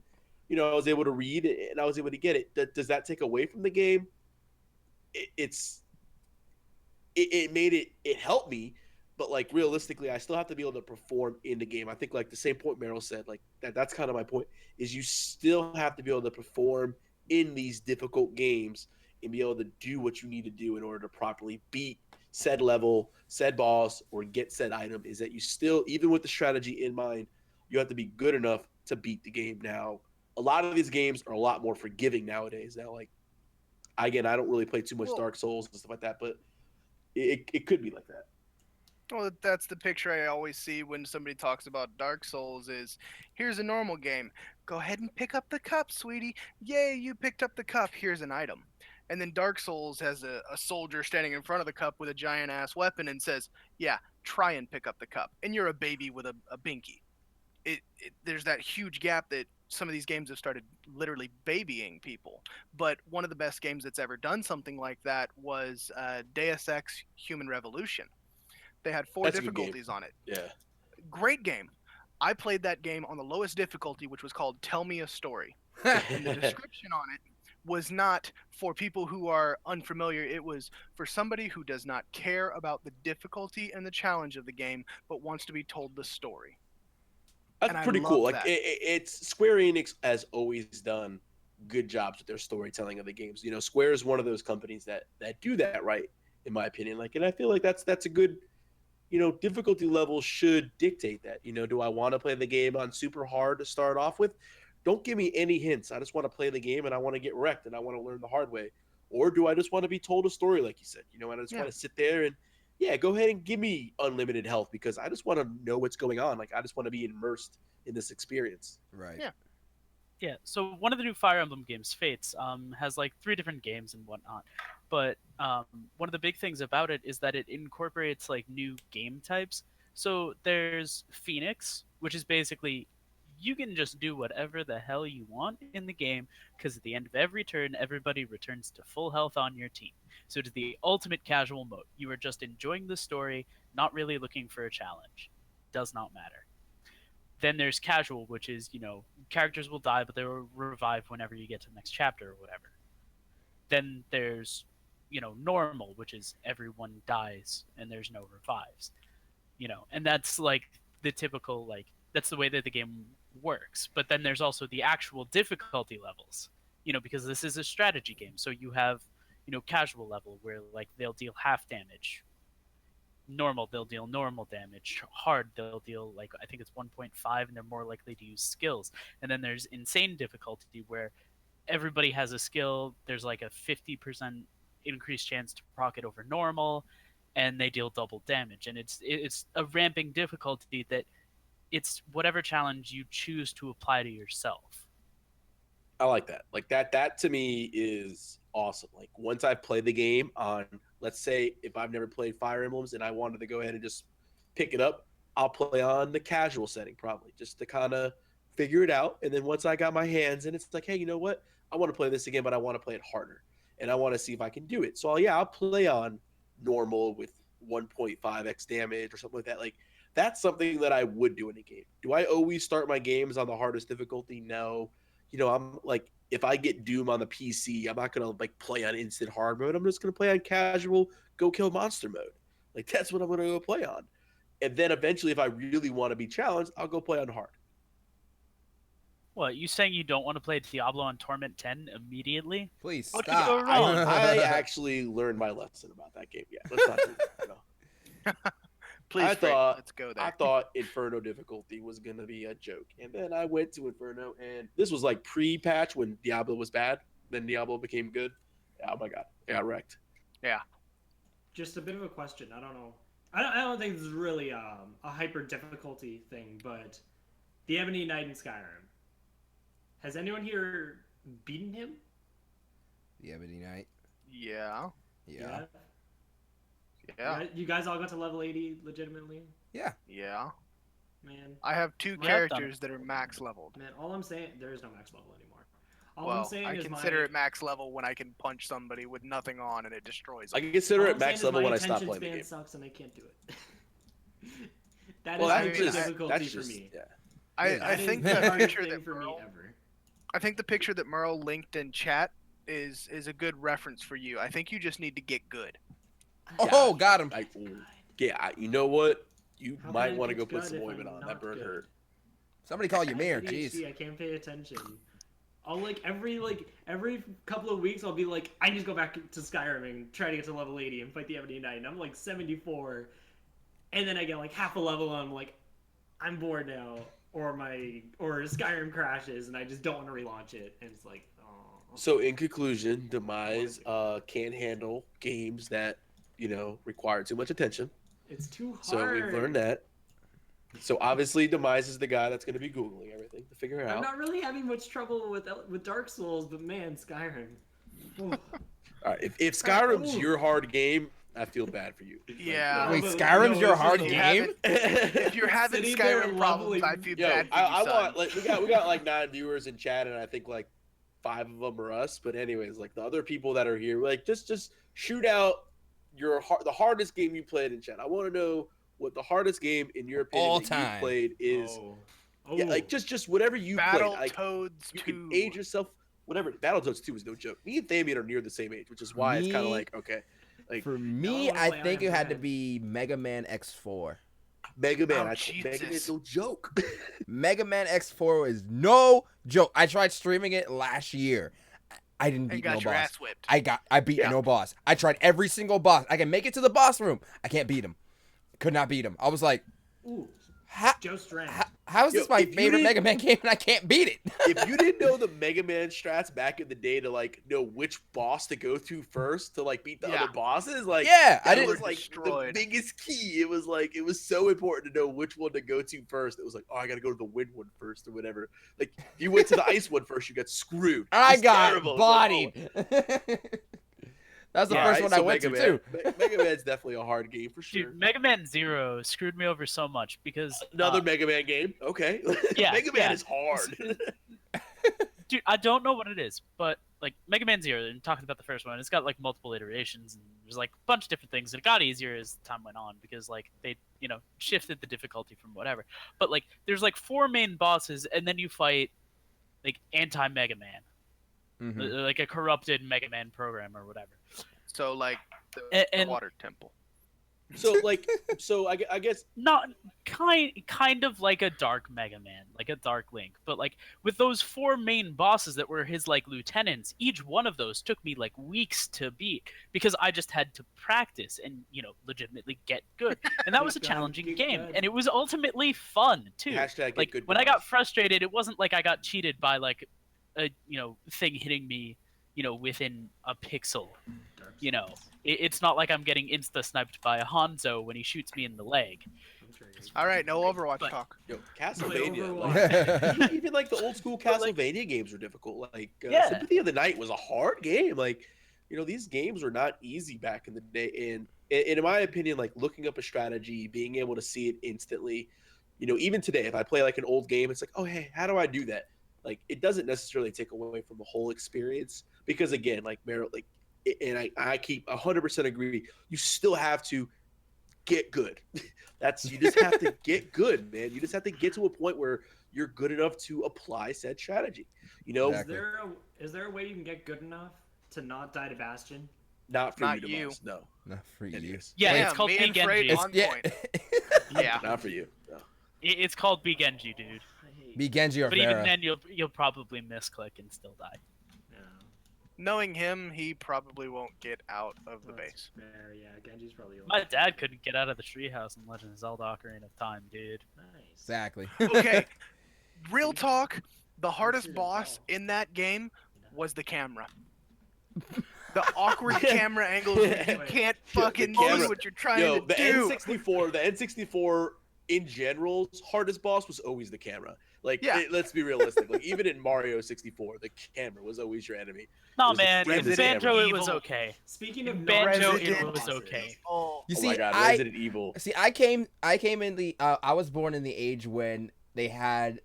I was able to read it and I was able to get it. Does that take away from the game? It made it helped me, but like realistically, I still have to be able to perform in the game. I think like the same point Meryl said, like that's kind of my point, is you still have to be able to perform in these difficult games and be able to do what you need to do in order to properly beat said level, said boss, or get said item. Is that you still, even with the strategy in mind, you have to be good enough to beat the game. Now, a lot of these games are a lot more forgiving nowadays. Now, like again, I don't really play too much Well, Dark Souls and stuff like that, but it could be like that. well, that's the picture I always see when somebody talks about Dark Souls is, here's a normal game. Go ahead and pick up the cup, sweetie. Yay, you picked up the cup. Here's an item. And then Dark Souls has a soldier standing in front of the cup with a giant ass weapon and says, yeah, try and pick up the cup. And you're a baby with a binky. There's that huge gap that some of these games have started literally babying people. But one of the best games that's ever done something like that was Deus Ex Human Revolution. They had 4 That's a good game. difficulties on it. Yeah. Great game. I played that game on the lowest difficulty, which was called Tell Me a Story. And the description on it was not for people who are unfamiliar. It was for somebody who does not care about the difficulty and the challenge of the game, but wants to be told the story. That's And I pretty love cool. Like that. it's Square Enix has always done good jobs with their storytelling of the games. Square is one of those companies that do that right, in my opinion. Like, and I feel like that's a good, difficulty level should dictate that. Do I want to play the game on super hard to start off with? Don't give me any hints. I just want to play the game and I want to get wrecked and I want to learn the hard way. Or do I just want to be told a story, like you said? And I just Yeah. want to sit there and go ahead and give me unlimited health because I just want to know what's going on. Like I just want to be immersed in this experience. Right. Yeah. Yeah, so one of the new Fire Emblem games, Fates, has like 3 different games and whatnot. But one of the big things about it is that it incorporates like new game types. So there's Phoenix, which is basically you can just do whatever the hell you want in the game because at the end of every turn, everybody returns to full health on your team. So it is the ultimate casual mode. You are just enjoying the story, not really looking for a challenge. does not matter. Then there's casual, which is, characters will die, but they will revive whenever you get to the next chapter or whatever. Then there's, normal, which is everyone dies and there's no revives. And that's like the typical, like, that's the way that the game works. But then there's also the actual difficulty levels, because this is a strategy game. So you have, casual level where like they'll deal half damage. Normal, they'll deal normal damage. Hard, they'll deal like I think it's 1.5, and they're more likely to use skills. And then there's insane difficulty where everybody has a skill. There's like a 50% increased chance to proc it over normal, and they deal double damage. And it's a ramping difficulty that it's whatever challenge you choose to apply to yourself. I like that. Like that to me is awesome. Like once I've played the game on, let's say if I've never played Fire Emblems and I wanted to go ahead and just pick it up, I'll play on the casual setting probably just to kind of figure it out. And then once I got my hands in, it's like, hey, you know what? I want to play this again, but I want to play it harder. And I want to see if I can do it. So I'll play on normal with 1.5x damage or something like that. Like that's something that I would do in a game. Do I always start my games on the hardest difficulty? No. I'm like, if I get Doom on the PC, I'm not gonna like play on instant hard mode. I'm just gonna play on casual, go kill monster mode. Like that's what I'm gonna go play on. And then eventually, if I really want to be challenged, I'll go play on hard. What, you saying you don't want to play Diablo on Torment 10 immediately? Please What stop. could go wrong? I actually learned my lesson about that game. Yeah, let's not do that. Please, Frank, let's go there. I thought Inferno difficulty was going to be a joke. And then I went to Inferno, and this was like pre-patch when Diablo was bad. Then Diablo became good. Oh my god. I got wrecked. Yeah. Just a bit of a question. I don't know. I don't think this is really a hyper difficulty thing, but the Ebony Knight in Skyrim. Has anyone here beaten him? The Ebony Knight. Yeah. Yeah. You guys all got to level 80 legitimately? Yeah. Yeah. Man. I have two characters that are max leveled. Man, all I'm saying, there is no max level anymore. All Well, I'm saying I is consider it max level when I can punch somebody with nothing on and it destroys I them. can consider all it I'm saying max is level my when I stop attention playing the span game. sucks and I can't do it. That Well, is that's hyper just difficulty that's for just me. yeah. I That is think the the hardest picture thing that for me Merle, ever. I think the picture that Merle linked in chat is a good reference for you. I think you just need to get good. Oh, got him. You know what? You How might can I want to get go put good some if ointment I'm on. not That burn good? hurt. Somebody call you I mayor. have ADHD, Jeez. I can't pay attention. I'll every couple of weeks I'll be like, I need to go back to Skyrim and try to get to level 80 and fight the Ebony Knight. And I'm like 74, and then I get like half a level and I'm like, I'm bored now, or Skyrim crashes and I just don't want to relaunch it, and it's like, oh. So in conclusion, Demise can't handle games that require too much attention. It's too hard. So we've learned that. So obviously, Demise is the guy that's going to be googling everything to figure it out. I'm not really having much trouble with Dark Souls, but man, Skyrim. All right, if Skyrim's your hard game, I feel bad for you. Yeah. Wait, but, Skyrim's your it's hard just game? If you're having Sitting there Skyrim problems, I feel Yo, bad for you, I son. want like we got like 9 viewers in chat, and I think like 5 of them are us. But anyways, like the other people that are here, like just shoot out the hardest game you played in chat. I want to know what the hardest game in your opinion All that time. you played is. Oh. Yeah, like just whatever you played. Like, Battletoads you 2. can age yourself. Whatever. Battletoads 2 is no joke. Me and Thamian are near the same age, which is why it's kind of Me- like okay. Like For me, wanna I play think it Iron had to Man. be Mega Man X4. Mega Man, Oh, Mega Man's Jesus. no joke. Mega Man X4 is no joke. I tried streaming it last year. I didn't And beat got no your boss. ass whipped. I beat no boss. I tried every single boss. I can make it to the boss room. I can't beat him. Could not beat him. I was like, Ooh, how Joe Strand. is this my if you favorite didn't- Mega Man game and I can't beat it? If you didn't know the Mega Man strats back in the day to like know which boss to go to first to like beat the Yeah. other bosses, like Yeah, I that didn't- was like Destroyed. the biggest key. It was so important to know which one to go to first. It was like, oh, I gotta go to the wind one first or whatever. Like if you went to the ice one first, you got screwed. It I was got terrible. It was like, bodied. That's the oh. first Alright, one I so went Mega to too. Man. Mega Man's definitely a hard game for sure. Dude, Mega Man Zero screwed me over so much because Another Mega Man game. Okay. Yeah, Mega Man yeah. is hard. dude, I don't know what it is, but like Mega Man Zero, and talking about the first one, it's got like multiple iterations and there's like a bunch of different things. And it got easier as time went on because like they shifted the difficulty from whatever. But like, there's like 4 main bosses, and then you fight like anti-Mega Man, like a corrupted Mega Man program or whatever. So like And- the water temple. So I guess Not kind of like a dark Mega Man, like a Dark Link, but like with those 4 main bosses that were his like lieutenants, each one of those took me like weeks to beat because I just had to practice and legitimately get good, and that was a Get challenging good. game, and it was ultimately fun too. hashtag get Like good when I got boss. frustrated, it wasn't like I got cheated by like a thing hitting me within a pixel. It's not like I'm getting insta sniped by a Hanzo when he shoots me in the leg. All right, no Overwatch But- talk. Yo, Castlevania, Overwatch. like, even like the old school But, like- Castlevania games were difficult. Like Yeah. Sympathy of the Night was a hard game. Like, these games were not easy back in the day. And in my opinion, like looking up a strategy, being able to see it instantly, even today, if I play like an old game, it's like, oh hey, how do I do that? Like, it doesn't necessarily take away from the whole experience because again, like Meryl, like, and I keep 100% agree. You still have to get good. You just have to get good, man. You just have to get to a point where you're good enough to apply said strategy. Exactly. Is there a way you can get good enough to not die to Bastion? Not for Not you, you. Demas, no. Not for you. Anyways. Yeah, Damn, it's called me and Big Freight Genji. on yeah. point. Yeah. Not for you. No. It's called Big Genji, dude. Be Genji or But even Pharah. then, you'll probably misclick and still die. No. Knowing him, he probably won't get out of the That's base. fair, yeah, Genji's probably My dad couldn't get out of the treehouse in Legend of Zelda: Ocarina of Time, dude. Nice. Exactly. Okay, real talk. The hardest Consider boss that. in that game was the camera. The awkward camera angles where you can't fucking see camera- what you're trying Yo, to the do. N64 in general's hardest boss was always the camera. Like, Yeah. let's be realistic. Like, even in Mario 64, the camera was always your enemy. No, was a man, in Resident Banjo it Evil. was okay. Speaking of In Banjo Resident it was bosses, okay. Oh, You Oh see, my god, I Resident Evil. see. I came in the. I was born in the age when they had,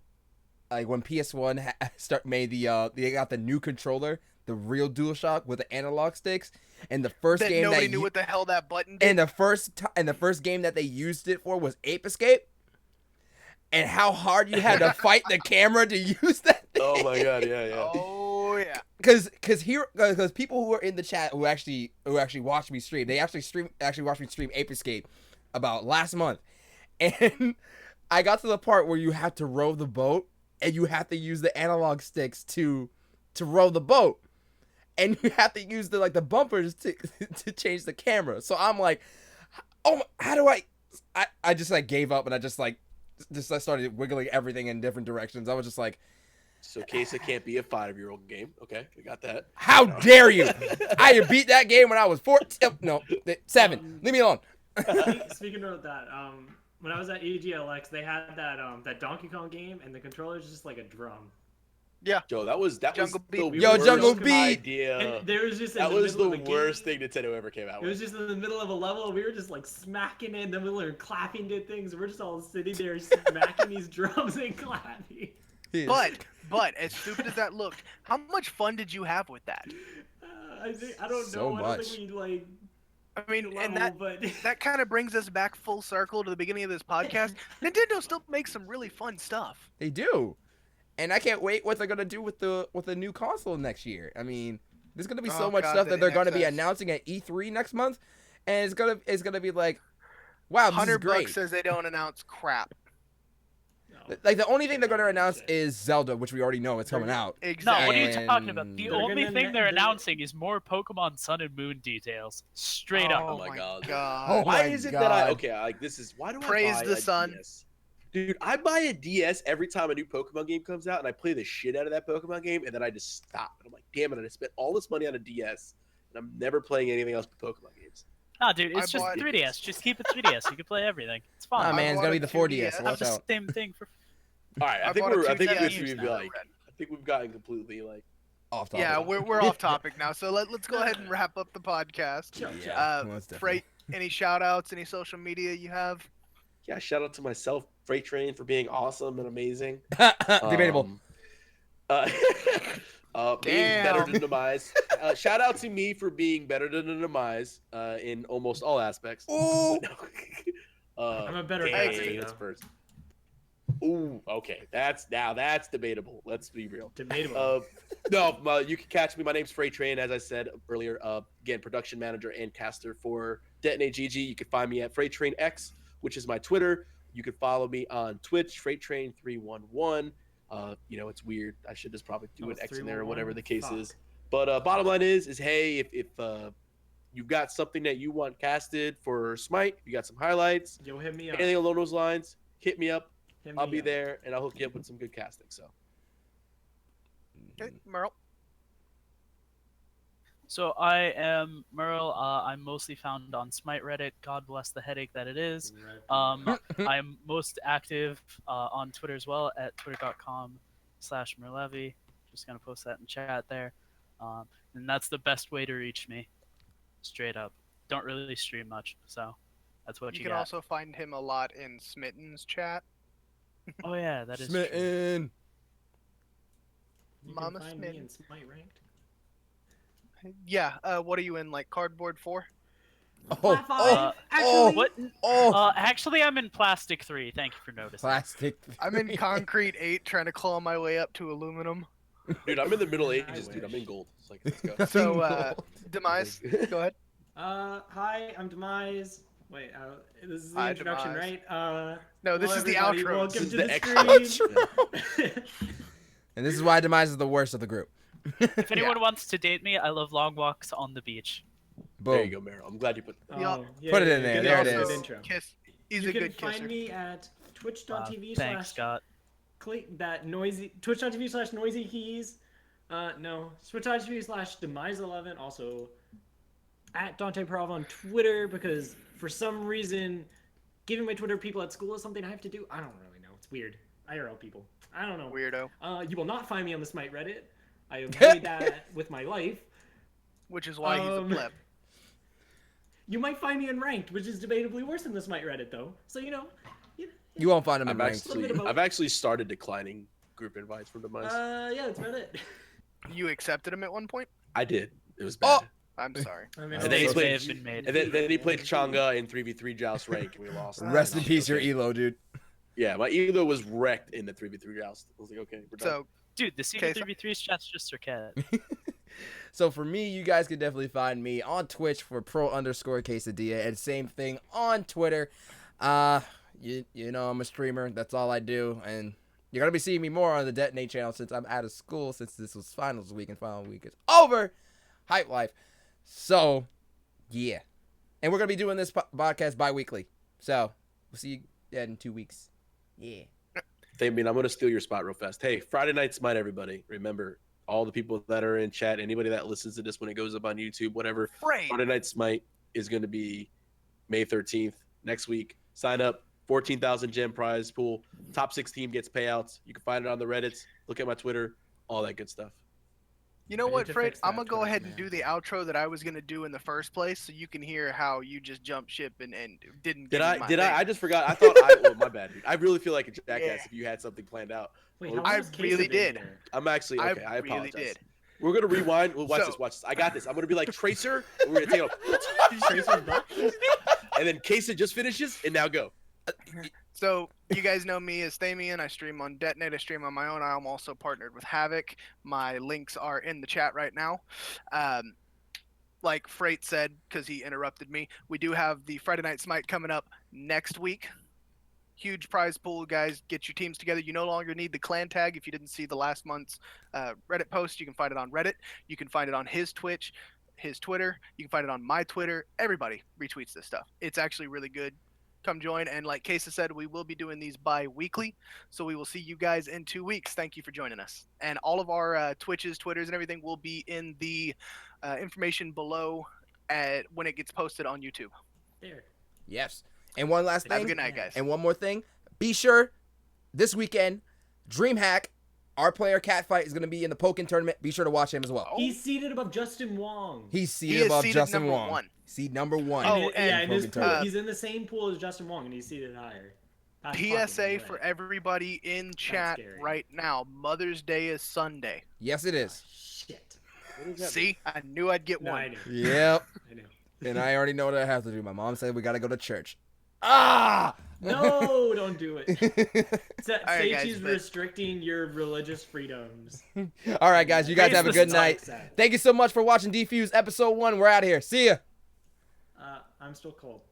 like, when PS1 made they got the new controller, the real DualShock with the analog sticks, and the first that game nobody that knew you- what the hell that button did. and the first game that they used it for was Ape Escape, and how hard you had to fight the camera to use that thing. Oh my god, yeah. Oh yeah. Because people who are in the chat who actually watched me stream, they actually watched me stream Ape Escape about last month, and I got to the part where you have to row the boat and you have to use the analog sticks to row the boat, and you have to use the bumpers to change the camera. So I'm like, oh, how do I just gave up and I started wiggling everything in different directions. I was just like, So Kesa can't be a 5-year-old game. Okay, we got that. how dare you? I beat that game when I was 14. No, 7. Leave me alone. Speaking of that, when I was at EGLX, they had that Donkey Kong game, and the controller's just like a drum. Joe, that was Jungle the Beat. Yo, worst Jungle Beat. idea. And there was just in That the was middle the of a worst game, thing Nintendo ever came out It was with. just in the middle of a level. We were just like smacking it, and then we were clapping to things. We're just all sitting there smacking these drums and clapping. But as stupid as that looked, how much fun did you have with that? I don't So know. I much. don't think we like I mean, and level, but that kind of brings us back full circle to the beginning of this podcast. Nintendo still makes some really fun stuff. They do, and I can't wait what they're gonna do with the new console next year. I mean, there's gonna be so Oh, much God, stuff the that they're gonna be NXS. announcing at E3 next month, and it's gonna be like, wow, this is $100 great. says they don't announce crap. no. Like the only thing they're gonna announce is Zelda, which we already know it's coming out. No, Exactly. what are you talking about? The They're only gonna thing ne- they're they're- announcing is more Pokemon Sun and Moon details. Straight up. Oh my God. Oh Why my is it that God. why do Praise I buy the a sun. DS? Dude, I buy a DS every time a new Pokemon game comes out, and I play the shit out of that Pokemon game, and then I just stop. And I'm like, damn it, I spent all this money on a DS, and I'm never playing anything else but Pokemon games. No, dude, I it's just bought- 3DS. Just keep it 3DS. You can play everything. It's fine. Nah, man, it's bought gonna a be the 4DS. 2DS. Have Watch the out. same thing for. All right, I think bought a we've 2DS now. I think we've gotten completely like. Off topic. Yeah, we're off topic now, so let's go ahead and wrap up the podcast. Yeah, most definitely. Freight, any shout outs, any social media you have? Yeah, shout out to myself, Freight Train, for being awesome and amazing. Debatable. Being better Damn. than Demise. Shout out to me for being better than Demise in almost all aspects. Ooh. I'm a better games caster, that's though. first. Ooh, okay. That's debatable. Let's be real. Debatable. No, you can catch me. My name's Freight Train, as I said earlier. Again, production manager and caster for Detonate GG. You can find me at Freight Train X, which is my Twitter. You can follow me on Twitch, Freight Train 311. It's weird. I should just probably do Oh, an X in there or whatever the 311? case is. But bottom line is hey, if you've got something that you want casted for Smite, if you got some highlights, Yo, hit me up. anything along those lines, hit me up. Hit I'll me be up. there, and I'll hook you up with some good casting. So, Okay, Merle. So I am Merle. I'm mostly found on Smite Reddit. God bless the headache that it is. I'm most active on Twitter as well at twitter.com/Merlevi. Just gonna post that in chat there, and that's the best way to reach me. Straight up, don't really stream much, so that's what You you can got. also find him a lot in Smitten's chat. Oh yeah, that is true. Smitten. You Mama can find Smith. me in Smite Ranked. Yeah. What are you in, like Cardboard 4? Flat five. oh, What? Actually, I'm in Plastic 3. Thank you for noticing. Plastic. I'm in Concrete 8, trying to claw my way up to Aluminum. dude, I'm in the Middle I Ages, dude. I'm in wish. gold. It's like, let's go. So, Demise, go ahead. Hi, I'm Demise. Wait, this is the Hi, introduction, Demise. right? No, this hello, is the everybody. outro. Welcome This is to the the extra. stream. And this is why Demise is the worst of the group. If anyone wants to date me, I love long walks on the beach. Boom. There you go, Meryl. I'm glad you put. Oh, yeah, Put it yeah, in yeah, there. good There it intro, is. good intro. Kiss. He's You a can good find kisser. me at twitch.tv Thanks, Scott. twitch.tv/noisy keys. No, twitch.tv/demise11. Also, at Dante Parov on Twitter, because for some reason, giving my Twitter people at school is something I have to do. I don't really know. It's weird. IRL people. I don't know. Weirdo. You will not find me on the Smite Reddit. I avoid that with my life. Which is why he's a pleb. You might find me in ranked, which is debatably worse than the Smite Reddit, though. So You won't find him in ranks. I've actually started declining group invites from Demise. yeah, that's about it. You accepted him at one point? I did. It was bad. I'm sorry. I mean, And then he Mistakes may played- have been made. And then he played Chang'e in 3v3 Joust rank, and we lost. Rest in peace, your Okay. elo, dude. Yeah, my elo was wrecked in the 3v3 Joust. I was like, okay, we're done. So, Dude, the Okay, so- CV3 chat's just Cat. So for me, you guys can definitely find me on Twitch for pro_quesadilla, and same thing on Twitter. You know I'm a streamer. That's all I do, and you're gonna be seeing me more on the Detonate channel since I'm out of school. Since this was finals week and final week is over, hype life. So yeah, and we're gonna be doing this podcast bi-weekly. So we'll see you in 2 weeks. Yeah. I'm going to steal your spot real fast. Hey, Friday Night Smite, everybody. Remember, all the people that are in chat, anybody that listens to this when it goes up on YouTube, whatever, Frey. Friday Night Smite is going to be May 13th next week. Sign up, 14,000 gem prize pool. Top 6 team gets payouts. You can find it on the Reddits. Look at my Twitter, all that good stuff. You know I need what, to Fred? fix I'm that going to go Twitter, ahead man. and do the outro that I was going to do in the first place so you can hear how you just jumped ship and didn't Did give me I? my Did thing. I just forgot. I thought well, my bad, dude. I really feel like a jackass Yeah. if you had something planned out. Wait, Well, how I long has Kesa really been did. here? I'm actually okay. I really apologize. did. We're gonna rewind. Well, watch So- this. Watch this. I got this. I'm gonna be like Tracer. And we're gonna take it, Tracer's back? and then Kesa just finishes, and now go. So you guys know me as Thamian. I stream on Detonate. I stream on my own. I'm also partnered with Havoc. My links are in the chat right now. Like Freight said, because he interrupted me, we do have the Friday Night Smite coming up next week. Huge prize pool, guys. Get your teams together. You no longer need the clan tag. If you didn't see the last month's Reddit post, you can find it on Reddit. You can find it on his Twitch, his Twitter. You can find it on my Twitter. Everybody retweets this stuff. It's actually really good. Come join. And like Kesa said, we will be doing these bi-weekly. So we will see you guys in 2 weeks. Thank you for joining us. And all of our Twitches, Twitters, and everything will be in the information below when it gets posted on YouTube. There. Yes. And one last Have a thing. good night, guys. And one more thing. Be sure this weekend, DreamHack, our player Catfight, is going to be in the Pokken tournament. Be sure to watch him as well. He's seated above Justin Wong. He's He seated is above seated Justin number Wong. 1. Seed number 1. Oh, Yeah, and in his Pokken pool, tournament. he's in the same pool as Justin Wong, and he's seated higher. That's fucking PSA lit. for everybody in chat scary. right now. Mother's Day is Sunday. Yes, it is. Shit. See, I knew I'd get No, one. I know. Yep. I know. And I already know what I have to do. My mom said we got to go to church. Ah! No, don't do it. right, Say guys, she's but- restricting your religious freedoms. All right, guys. You guys Raise have a the good strike night. set. Thank you so much for watching Defuse episode 1. We're out of here. See ya. I'm still cold.